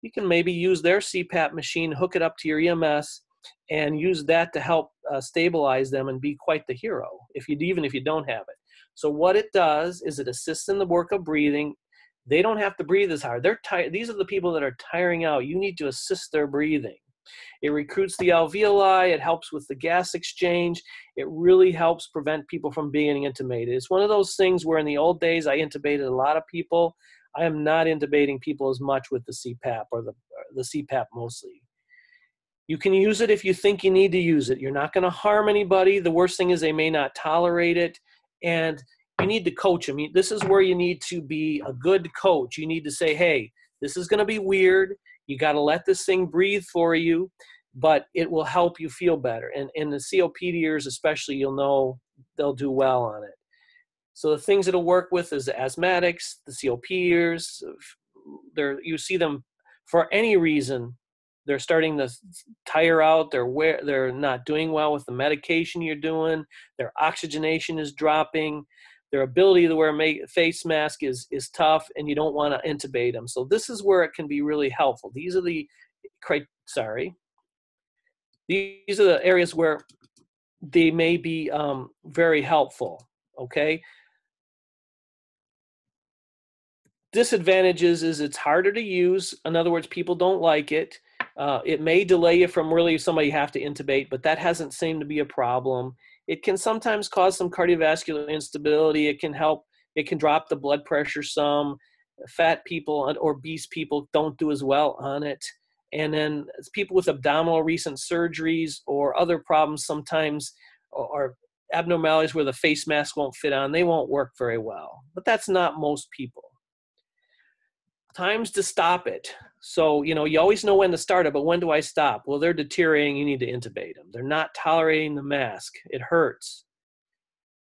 You can maybe use their CPAP machine, hook it up to your EMS, and use that to help stabilize them and be quite the hero, even if you don't have it. So what it does is it assists in the work of breathing. They don't have to breathe as hard. They're tired. These are the people that are tiring out. You need to assist their breathing. It recruits the alveoli. It helps with the gas exchange. It really helps prevent people from being intubated. It's one of those things where in the old days I intubated a lot of people. I am not intubating people as much with the CPAP or the CPAP mostly. You can use it if you think you need to use it. You're not going to harm anybody. The worst thing is they may not tolerate it. And you need to coach them. This is where you need to be a good coach. You need to say, hey, this is going to be weird. You got to let this thing breathe for you, but it will help you feel better. And the COPDers especially, you'll know they'll do well on it. So the things it'll work with is the asthmatics, the COPDers. You see them for any reason. They're starting to tire out. They're not doing well with the medication you're doing. Their oxygenation is dropping. Their ability to wear a face mask is tough, and you don't want to intubate them. So this is where it can be really helpful. These are the areas where they may be very helpful. Okay. Disadvantages is it's harder to use. In other words, people don't like it. It may delay you from really somebody you have to intubate, but that hasn't seemed to be a problem. It can sometimes cause some cardiovascular instability. It can drop the blood pressure some. Fat people or obese people don't do as well on it. And then people with abdominal recent surgeries or other problems sometimes, or abnormalities where the face mask won't fit on, they won't work very well. But that's not most people. Times to stop it. So, you always know when to start it, but when do I stop? Well, they're deteriorating. You need to intubate them. They're not tolerating the mask. It hurts.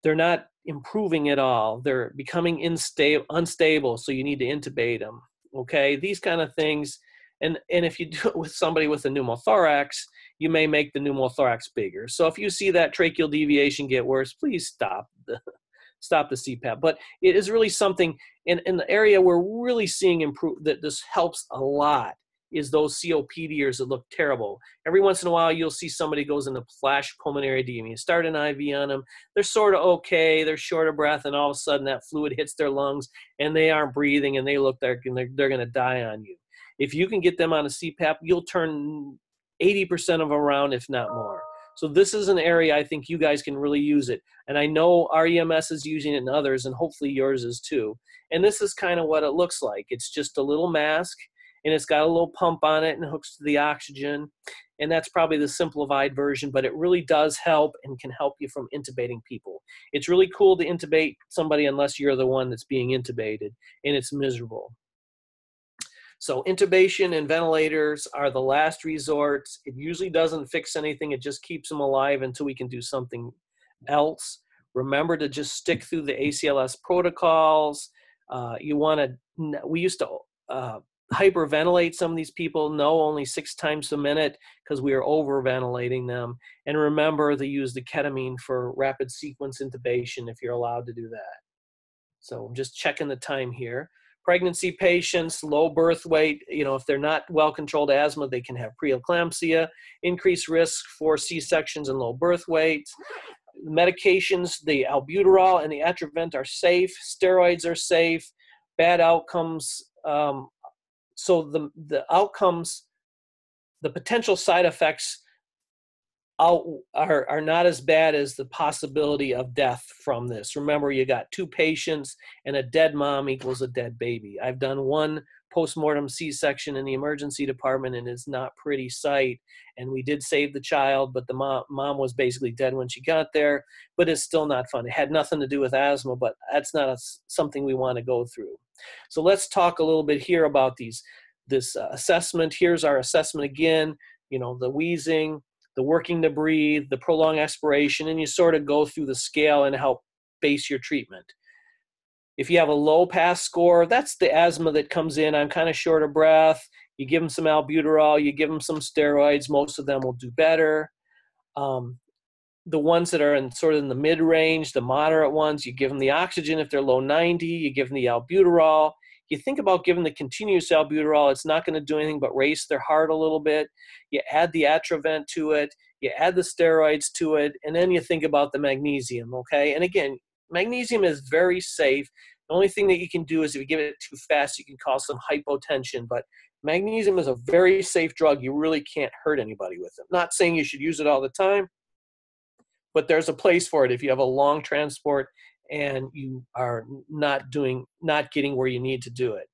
They're not improving at all. They're becoming unstable, so you need to intubate them. Okay, these kind of things. And if you do it with somebody with a pneumothorax, you may make the pneumothorax bigger. So if you see that tracheal deviation get worse, please stop the CPAP. But it is really something in the area we're really seeing improve that this helps a lot is those COPDers that look terrible. Every once in a while, you'll see somebody goes into flash pulmonary edema. You start an IV on them. They're sort of okay. They're short of breath, and all of a sudden that fluid hits their lungs, and they aren't breathing, and they look like they're going to die on you. If you can get them on a CPAP, you'll turn 80% of them around, if not more. So this is an area I think you guys can really use it. And I know our EMS is using it and others, and hopefully yours is too. And this is kind of what it looks like. It's just a little mask, and it's got a little pump on it and hooks to the oxygen. And that's probably the simplified version, but it really does help and can help you from intubating people. It's really cool to intubate somebody unless you're the one that's being intubated, and it's miserable. So intubation and ventilators are the last resort. It usually doesn't fix anything. It just keeps them alive until we can do something else. Remember to just stick through the ACLS protocols. We used to hyperventilate some of these people. No, only 6 times a minute because we are overventilating them. And remember to use the ketamine for rapid sequence intubation if you're allowed to do that. So I'm just checking the time here. Pregnancy patients, low birth weight, if they're not well-controlled asthma, they can have preeclampsia, increased risk for C-sections and low birth weight. Medications, the albuterol and the Atrovent are safe. Steroids are safe. Bad outcomes. So the outcomes, the potential side effects are not as bad as the possibility of death from this. Remember, you got 2 patients, and a dead mom equals a dead baby. I've done one post-mortem C-section in the emergency department, and it's not a pretty sight. And we did save the child, but the mom was basically dead when she got there. But it's still not fun. It had nothing to do with asthma, but that's not something we want to go through. So let's talk a little bit here about this assessment. Here's our assessment again. You know, the wheezing, the working to breathe, the prolonged expiration, and you sort of go through the scale and help base your treatment. If you have a low pass score, that's the asthma that comes in. I'm kind of short of breath. You give them some albuterol, you give them some steroids. Most of them will do better. The ones that are in sort of in the mid-range, the moderate ones, you give them the oxygen. If they're low 90, you give them the albuterol. You think about giving the continuous albuterol, it's not going to do anything but race their heart a little bit. You add the Atrovent to it, you add the steroids to it, and then you think about the magnesium, okay? And again, magnesium is very safe. The only thing that you can do is if you give it too fast, you can cause some hypotension, but magnesium is a very safe drug. You really can't hurt anybody with it. Not saying you should use it all the time, but there's a place for it if you have a long transport and you are not getting where you need to do it.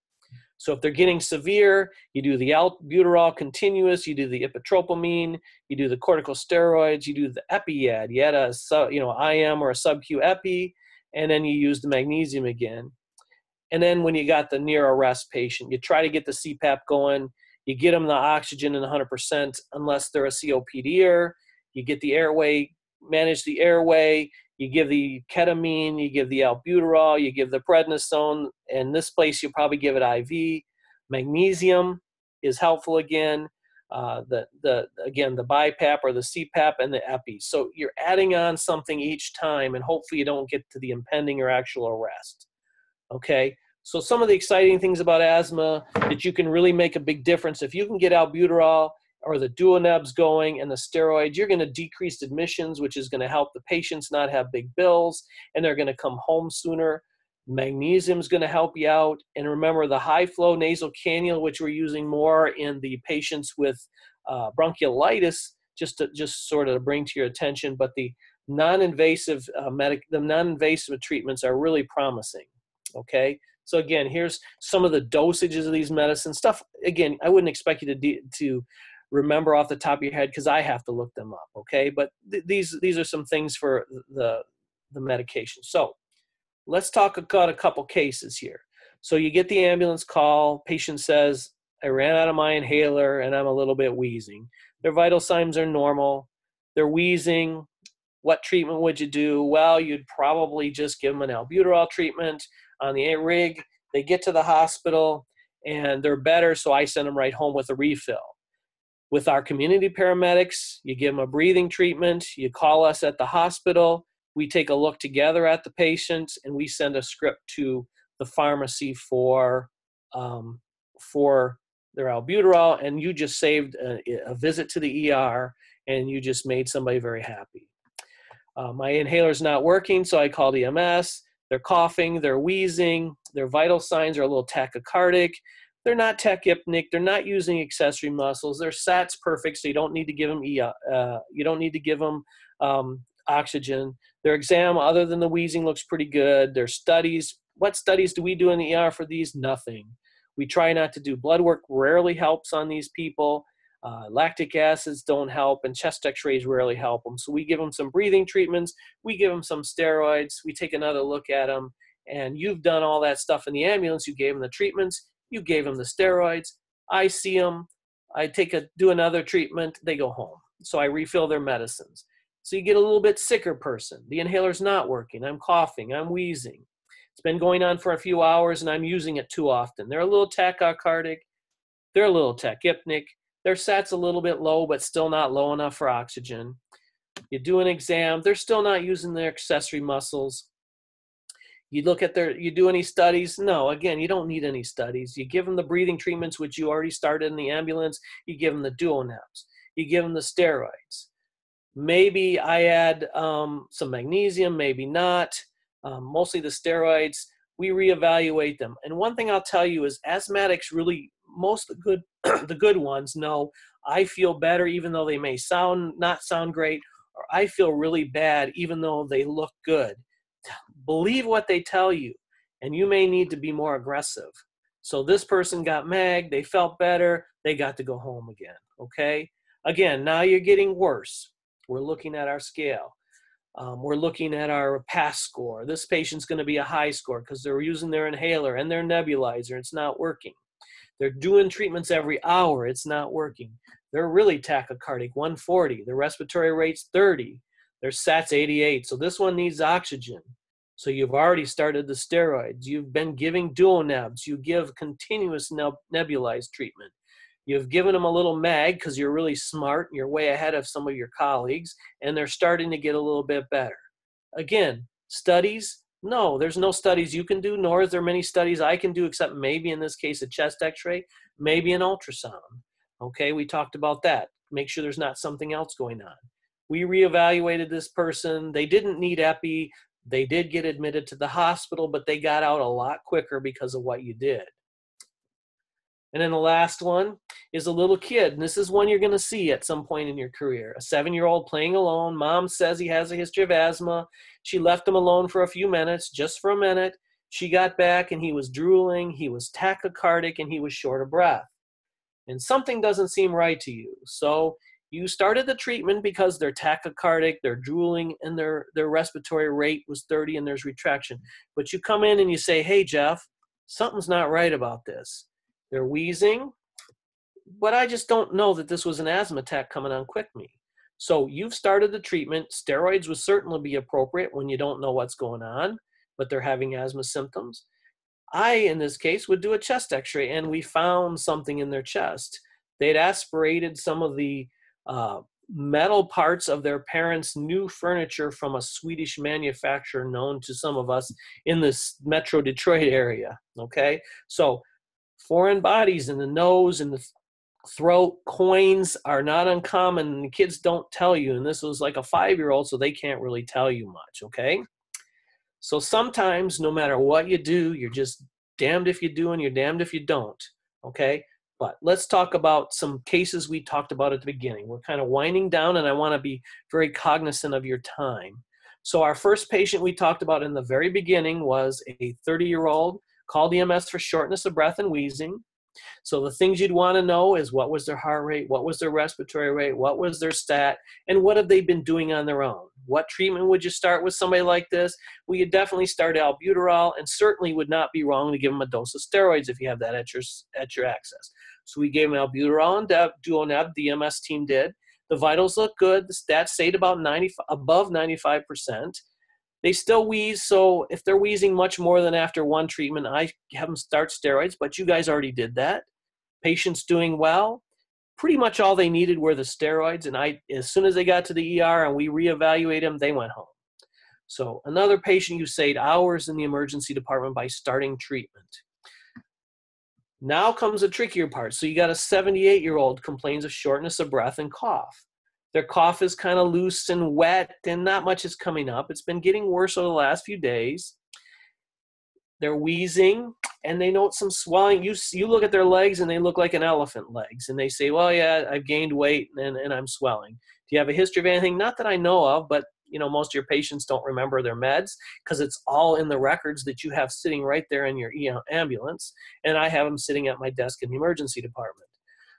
So if they're getting severe, you do the albuterol continuous, you do the ipotropamine, you do the corticosteroids, you do the epi-add. You add a IM or a sub-Q epi, and then you use the magnesium again. And then when you got the near arrest patient, you try to get the CPAP going. You get them the oxygen in 100% unless they're a COPDer. You get the airway, manage the airway. You give the ketamine, you give the albuterol, you give the prednisone. In this place, you probably give it IV. Magnesium is helpful again. The BiPAP or the CPAP and the epi. So you're adding on something each time, and hopefully you don't get to the impending or actual arrest. Okay, so some of the exciting things about asthma that you can really make a big difference. If you can get albuterol or the duonebs going and the steroids, you're going to decrease admissions, which is going to help the patients not have big bills, and they're going to come home sooner. Magnesium is going to help you out. And remember the high flow nasal cannula, which we're using more in the patients with bronchiolitis, just sort of bring to your attention. But the non-invasive treatments are really promising. Okay, so again, here's some of the dosages of these medicines. Stuff, again, I wouldn't expect you to remember off the top of your head because I have to look them up, okay? But these are some things for the medication. So let's talk about a couple cases here. So you get the ambulance call, patient says, I ran out of my inhaler and I'm a little bit wheezing. Their vital signs are normal. They're wheezing. What treatment would you do? Well, you'd probably just give them an albuterol treatment on the rig. They get to the hospital and they're better, so I send them right home with a refill. With our community paramedics, you give them a breathing treatment, you call us at the hospital, we take a look together at the patient, and we send a script to the pharmacy for their albuterol, and you just saved a visit to the ER, and you just made somebody very happy. My inhaler's not working, so I called EMS. They're coughing, they're wheezing, their vital signs are a little tachycardic. They're not tachypnic, they're not using accessory muscles. Their SAT's perfect, so you don't need to give them oxygen. Their exam, other than the wheezing, looks pretty good. Their studies, what studies do we do in the ER for these? Nothing. We try not to do blood work, rarely helps on these people. Lactic acids don't help, and chest x-rays rarely help them. So we give them some breathing treatments, we give them some steroids, we take another look at them, and you've done all that stuff in the ambulance. You gave them the treatments, you gave them the steroids. I see them, I do another treatment, they go home. So I refill their medicines. So you get a little bit sicker person. The inhaler's not working, I'm coughing, I'm wheezing. It's been going on for a few hours and I'm using it too often. They're a little tachycardic, they're a little tachypnic. Their SAT's a little bit low, but still not low enough for oxygen. You do an exam, they're still not using their accessory muscles. You look at you do any studies? No, again, you don't need any studies. You give them the breathing treatments, which you already started in the ambulance. You give them the duonebs. You give them the steroids. Maybe I add some magnesium, maybe not. Mostly the steroids. We reevaluate them. And one thing I'll tell you is asthmatics really, most of the good ones know I feel better even though they may not sound great, or I feel really bad even though they look good. Believe what they tell you, and you may need to be more aggressive. So this person got MAG, they felt better, they got to go home again, okay? Again, now you're getting worse. We're looking at our scale. We're looking at our PASS score. This patient's going to be a high score because they're using their inhaler and their nebulizer. It's not working. They're doing treatments every hour. It's not working. They're really tachycardic, 140. Their respiratory rate's 30. Their SAT's 88. So this one needs oxygen. So you've already started the steroids. You've been giving dual nebs. You give continuous nebulized treatment. You've given them a little MAG because you're really smart. You're way ahead of some of your colleagues, and they're starting to get a little bit better. Again, studies, no, there's no studies you can do, nor is there many studies I can do, except maybe in this case a chest x-ray, maybe an ultrasound. Okay, we talked about that. Make sure there's not something else going on. We reevaluated this person. They didn't need epi. They did get admitted to the hospital, but they got out a lot quicker because of what you did. And then the last one is a little kid. And this is one you're going to see at some point in your career. A 7-year-old playing alone. Mom says he has a history of asthma. She left him alone for a few minutes, just for a minute. She got back and he was drooling, he was tachycardic, and he was short of breath. And something doesn't seem right to you. So you started the treatment because they're tachycardic, they're drooling, and their respiratory rate was 30 and there's retraction. But you come in and you say, hey, Jeff, something's not right about this. They're wheezing, but I just don't know that this was an asthma attack coming on quick me. So you've started the treatment. Steroids would certainly be appropriate when you don't know what's going on, but they're having asthma symptoms. I, in this case, would do a chest x-ray, and we found something in their chest. They'd aspirated some of the metal parts of their parents' new furniture from a Swedish manufacturer known to some of us in this Metro Detroit area, okay? So foreign bodies in the nose and the throat, coins are not uncommon, and the kids don't tell you. And this was like a 5-year-old, so they can't really tell you much, okay? So sometimes, no matter what you do, you're just damned if you do and you're damned if you don't, okay? But let's talk about some cases we talked about at the beginning. We're kind of winding down, and I want to be very cognizant of your time. So our first patient we talked about in the very beginning was a 30-year-old called EMS for shortness of breath and wheezing. So the things you'd want to know is what was their heart rate, what was their respiratory rate, what was their stat, and what have they been doing on their own? What treatment would you start with somebody like this? Well, you definitely start albuterol, and certainly would not be wrong to give them a dose of steroids if you have that at your access. So we gave them albuterol and duoneb, the EMS team did. The vitals look good. The stats stayed about above 95%. They still wheeze, so if they're wheezing much more than after one treatment, I have them start steroids, but you guys already did that. Patient's doing well. Pretty much all they needed were the steroids, and as soon as they got to the ER and we reevaluated them, they went home. So another patient, you saved hours in the emergency department by starting treatment. Now comes the trickier part. So you got a 78-year-old complains of shortness of breath and cough. Their cough is kind of loose and wet, and not much is coming up. It's been getting worse over the last few days. They're wheezing, and they note some swelling. You look at their legs, and they look like an elephant legs. And they say, well, yeah, I've gained weight, and I'm swelling. Do you have a history of anything? Not that I know of, but most of your patients don't remember their meds because it's all in the records that you have sitting right there in your ambulance. And I have them sitting at my desk in the emergency department.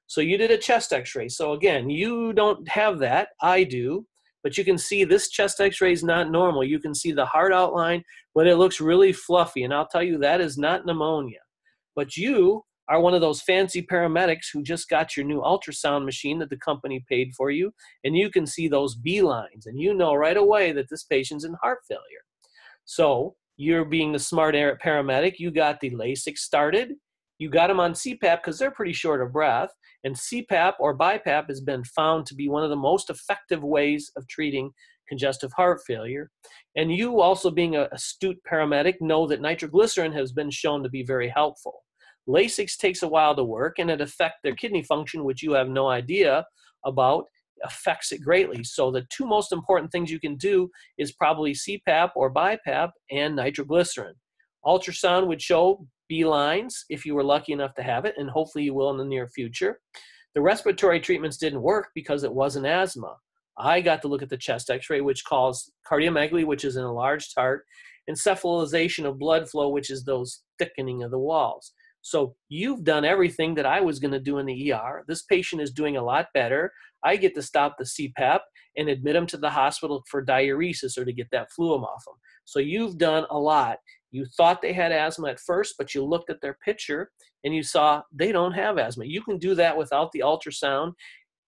So you did a chest x-ray. So again, you don't have that. I do. But you can see this chest x-ray is not normal. You can see the heart outline, but it looks really fluffy. And I'll tell you, that is not pneumonia. But you are one of those fancy paramedics who just got your new ultrasound machine that the company paid for you. And you can see those B lines. And you know right away that this patient's in heart failure. So you're being the smart paramedic. You got the Lasix started. You got them on CPAP because they're pretty short of breath. And CPAP or BiPAP has been found to be one of the most effective ways of treating congestive heart failure. And you also being an astute paramedic know that nitroglycerin has been shown to be very helpful. Lasix takes a while to work, and it affects their kidney function, which you have no idea about, affects it greatly. So the two most important things you can do is probably CPAP or BiPAP and nitroglycerin. Ultrasound would show B lines if you were lucky enough to have it, and hopefully you will in the near future. The respiratory treatments didn't work because it wasn't asthma. I got to look at the chest x-ray, which calls cardiomegaly, which is an enlarged heart, encephalization of blood flow, which is those thickening of the walls. So you've done everything that I was going to do in the ER. This patient is doing a lot better. I get to stop the CPAP and admit them to the hospital for diuresis or to get that fluid off them. So you've done a lot. You thought they had asthma at first, but you looked at their picture and you saw they don't have asthma. You can do that without the ultrasound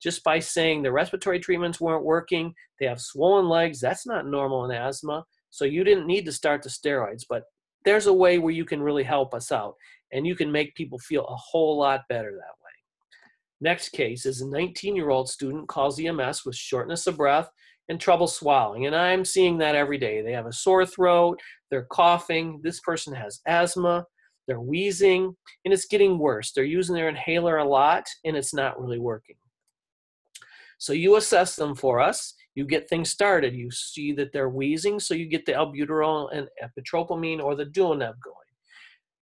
just by saying the respiratory treatments weren't working. They have swollen legs. That's not normal in asthma. So you didn't need to start the steroids, but there's a way where you can really help us out and you can make people feel a whole lot better that way. Next case is a 19-year-old student calls EMS with shortness of breath and trouble swallowing. And I'm seeing that every day. They have a sore throat, they're coughing, this person has asthma, they're wheezing, and it's getting worse. They're using their inhaler a lot and it's not really working. So you assess them for us, you get things started. You see that they're wheezing, so you get the albuterol and epitropamine or the duoneb going.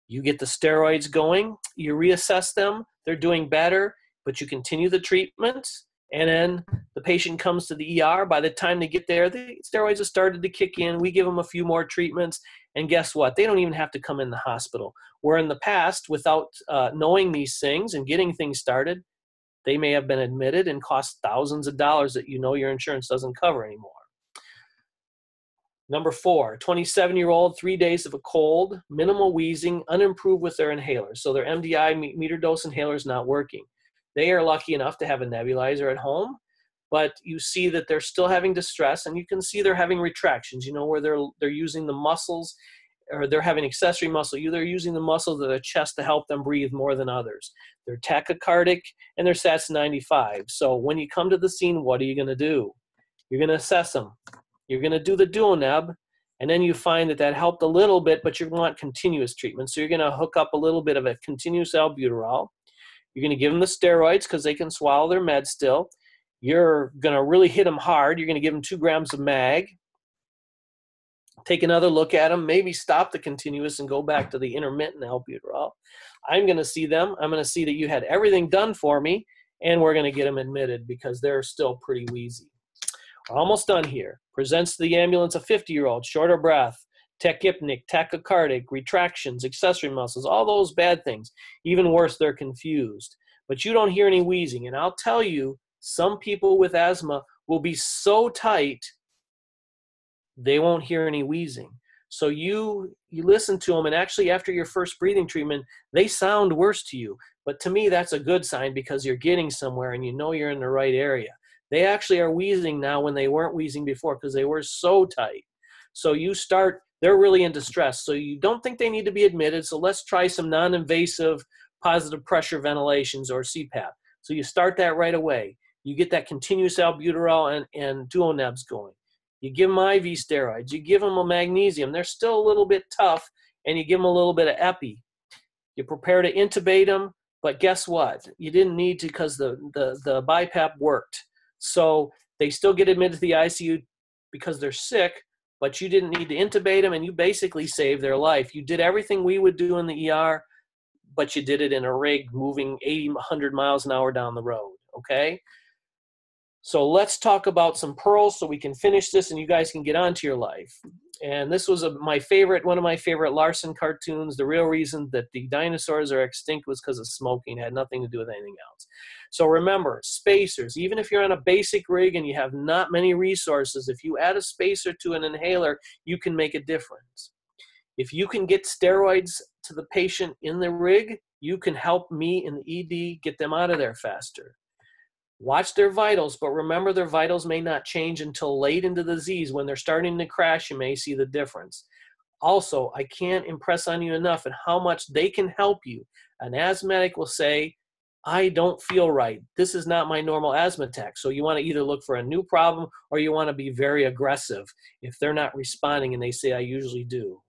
You get the steroids going, you reassess them, they're doing better, but you continue the treatment, and then the patient comes to the ER. By the time they get there, the steroids have started to kick in. We give them a few more treatments, and guess what? They don't even have to come in the hospital. Where in the past, without knowing these things and getting things started, they may have been admitted and cost thousands of dollars that you know your insurance doesn't cover anymore. Number 4, 27-year-old, 3 days of a cold, minimal wheezing, unimproved with their inhalers. So their MDI meter dose inhaler is not working. They are lucky enough to have a nebulizer at home, but you see that they're still having distress, and you can see they're having retractions, you know, where they're using the muscles, or they're having accessory muscle. They're using the muscles of their chest to help them breathe more than others. They're tachycardic, and their SAT's 95. So when you come to the scene, what are you going to do? You're going to assess them. You're going to do the duoneb, and then you find that that helped a little bit, but you want continuous treatment. So you're going to hook up a little bit of a continuous albuterol. You're going to give them the steroids because they can swallow their meds still. You're going to really hit them hard. You're going to give them 2 grams of mag. Take another look at them, maybe stop the continuous and go back to the intermittent albuterol. I'm going to see them. I'm going to see that you had everything done for me, and we're going to get them admitted because they're still pretty wheezy. We're almost done here. Presents to the ambulance a 50-year-old, short of breath, tachypnic, tachycardic, retractions, accessory muscles, all those bad things. Even worse, they're confused. But you don't hear any wheezing. And I'll tell you, some people with asthma will be so tight, they won't hear any wheezing. So you listen to them, and actually after your first breathing treatment, they sound worse to you. But to me, that's a good sign because you're getting somewhere and you know you're in the right area. They actually are wheezing now when they weren't wheezing before because they were so tight. So you start, they're really in distress. So you don't think they need to be admitted. So let's try some non-invasive positive pressure ventilations or CPAP. So you start that right away. You get that continuous albuterol and duonebs going. You give them IV steroids. You give them a magnesium. They're still a little bit tough, and you give them a little bit of epi. You prepare to intubate them, but guess what? You didn't need to because the BiPAP worked. So they still get admitted to the ICU because they're sick, but you didn't need to intubate them, and you basically saved their life. You did everything we would do in the ER, but you did it in a rig moving 80, 100 miles an hour down the road, okay? So let's talk about some pearls so we can finish this and you guys can get on to your life. And this was one of my favorite Larson cartoons. The real reason that the dinosaurs are extinct was because of smoking. It had nothing to do with anything else. So remember, spacers, even if you're on a basic rig and you have not many resources, if you add a spacer to an inhaler, you can make a difference. If you can get steroids to the patient in the rig, you can help me in the ED get them out of there faster. Watch their vitals, but remember their vitals may not change until late into the disease. When they're starting to crash, you may see the difference. Also, I can't impress on you enough and how much they can help you. An asthmatic will say, I don't feel right. This is not my normal asthma attack. So you want to either look for a new problem or you want to be very aggressive if they're not responding and they say, I usually do.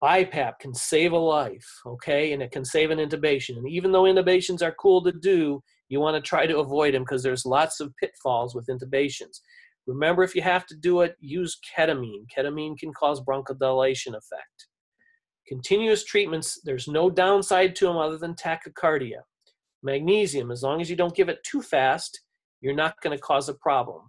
BiPAP can save a life, okay? And it can save an intubation. And even though intubations are cool to do, you want to try to avoid them because there's lots of pitfalls with intubations. Remember, if you have to do it, use ketamine. Ketamine can cause bronchodilation effect. Continuous treatments, there's no downside to them other than tachycardia. Magnesium, as long as you don't give it too fast, you're not going to cause a problem.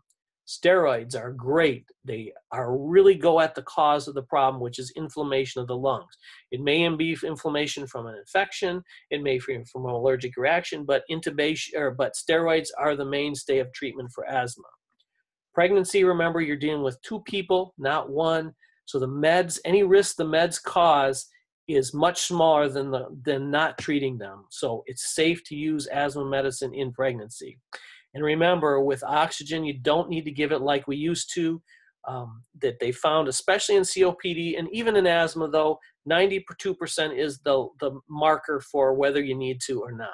Steroids are great. They are really go at the cause of the problem, which is inflammation of the lungs. It may be inflammation from an infection. It may be from an allergic reaction, but steroids are the mainstay of treatment for asthma. Pregnancy, remember, you're dealing with 2 people, not 1. So the meds, any risk the meds cause is much smaller than not treating them. So it's safe to use asthma medicine in pregnancy. And remember, with oxygen, you don't need to give it like we used to, that they found, especially in COPD and even in asthma, though, 92% is the marker for whether you need to or not.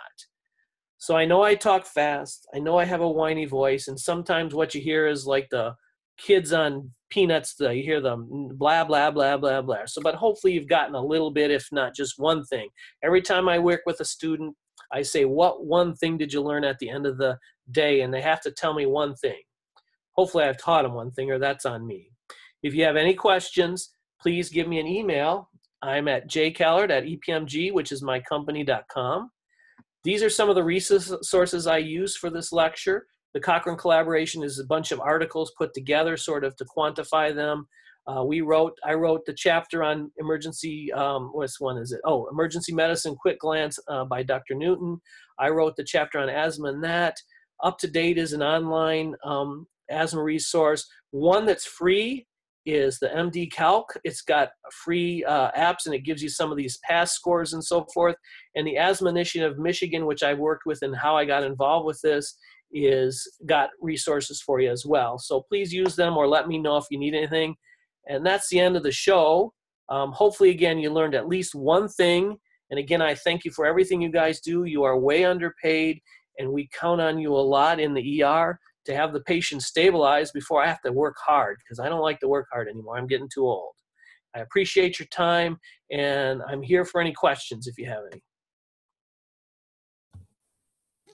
So I know I talk fast. I know I have a whiny voice. And sometimes what you hear is like the kids on Peanuts, you hear them blah, blah, blah, blah, blah. So, but hopefully you've gotten a little bit, if not just one thing. Every time I work with a student, I say, what one thing did you learn at the end of the day? And they have to tell me one thing. Hopefully I've taught them one thing, or that's on me. If you have any questions, please give me an email. I'm at jcallard@epmg, which is mycompany.com. These are some of the resources I use for this lecture. The Cochrane collaboration is a bunch of articles put together sort of to quantify them. I wrote the chapter on emergency, which one is it? Oh, Emergency Medicine Quick Glance by Dr. Newton. I wrote the chapter on asthma and that. Up to Date is an online asthma resource. One that's free is the MD Calc. It's got free apps, and it gives you some of these pass scores and so forth. And the Asthma Initiative of Michigan, which I worked with and how I got involved with this, got resources for you as well. So please use them, or let me know if you need anything. And that's the end of the show. Hopefully, again, you learned at least one thing. And again, I thank you for everything you guys do. You are way underpaid, and we count on you a lot in the ER to have the patient stabilized before I have to work hard, because I don't like to work hard anymore. I'm getting too old. I appreciate your time, and I'm here for any questions if you have any.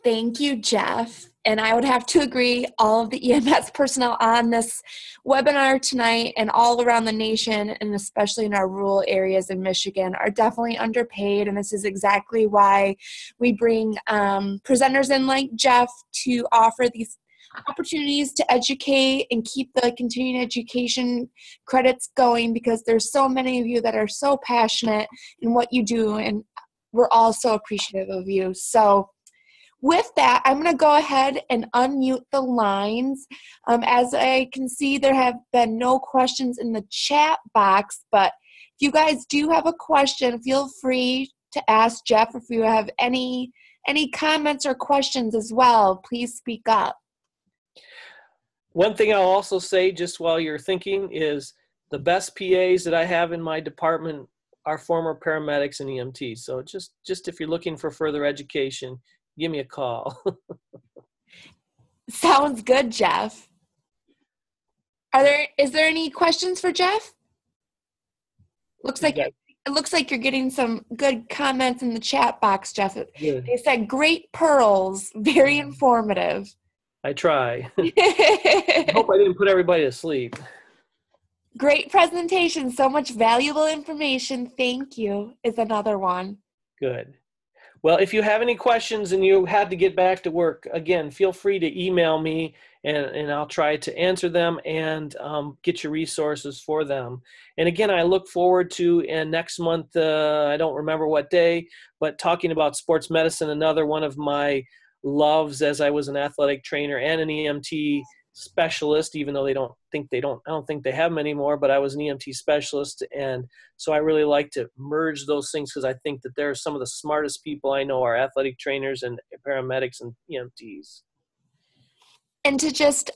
Thank you, Jeff. And I would have to agree, all of the EMS personnel on this webinar tonight and all around the nation, and especially in our rural areas in Michigan, are definitely underpaid. And this is exactly why we bring presenters in like Jeff to offer these opportunities to educate and keep the continuing education credits going, because there's so many of you that are so passionate in what you do, and we're all so appreciative of you. So with that, I'm going to go ahead and unmute the lines. As I can see, there have been no questions in the chat box, but if you guys do have a question, feel free to ask Jeff. If you have any comments or questions as well, please speak up. One thing I'll also say, just while you're thinking, is the best PAs that I have in my department are former paramedics and EMTs. So just if you're looking for further education, give me a call. Sounds good, Jeff. Is there any questions for Jeff? It looks like you're getting some good comments in the chat box, Jeff. Good. They said great pearls, very informative. I try. I hope I didn't put everybody to sleep. Great presentation. So much valuable information. Thank you is another one. Good. Well, if you have any questions and you had to get back to work, again, feel free to email me, and I'll try to answer them and get you resources for them. And again, I look forward to next month, I don't remember what day, but talking about sports medicine, another one of my loves, as I was an athletic trainer and an EMT specialist, even though I don't think they have them anymore, but I was an EMT specialist. And so I really like to merge those things, because I think that they're some of the smartest people I know are athletic trainers and paramedics and EMTs. And to just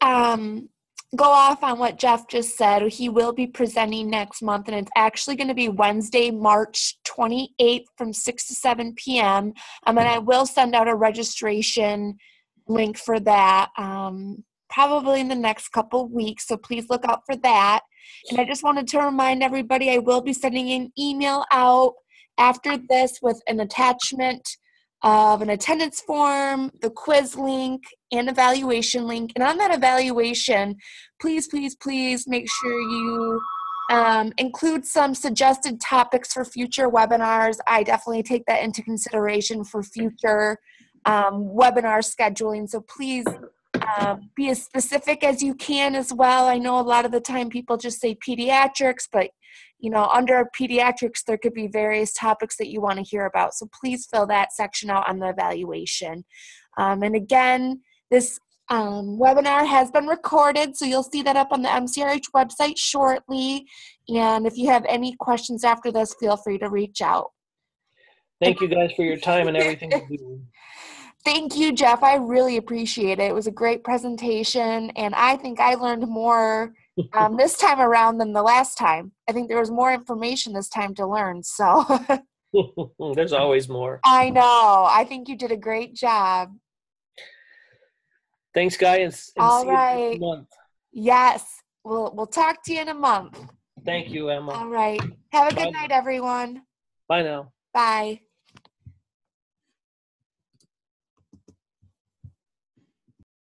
go off on what Jeff just said, he will be presenting next month, and it's actually going to be Wednesday, March 28th from 6 to 7 p.m. And I will send out a registration link for that probably in the next couple of weeks, so please look out for that. And I just wanted to remind everybody, I will be sending an email out after this with an attachment of an attendance form, the quiz link, and evaluation link. And on that evaluation, please, please, please make sure you include some suggested topics for future webinars. I definitely take that into consideration for future webinar scheduling. So please Be as specific as you can as well. I know a lot of the time people just say pediatrics, but under pediatrics, there could be various topics that you want to hear about. So please fill that section out on the evaluation. And again, this webinar has been recorded, so you'll see that up on the MCRH website shortly. And if you have any questions after this, feel free to reach out. Thank you guys for your time and everything you do. Thank you, Jeff. I really appreciate it. It was a great presentation, and I think I learned more this time around than the last time. I think there was more information this time to learn. So there's always more. I know. I think you did a great job. Thanks, guys. And all see right. you next month. Yes. We'll talk to you in a month. Thank you, Emma. All right. Have a good night, everyone. Bye now. Bye.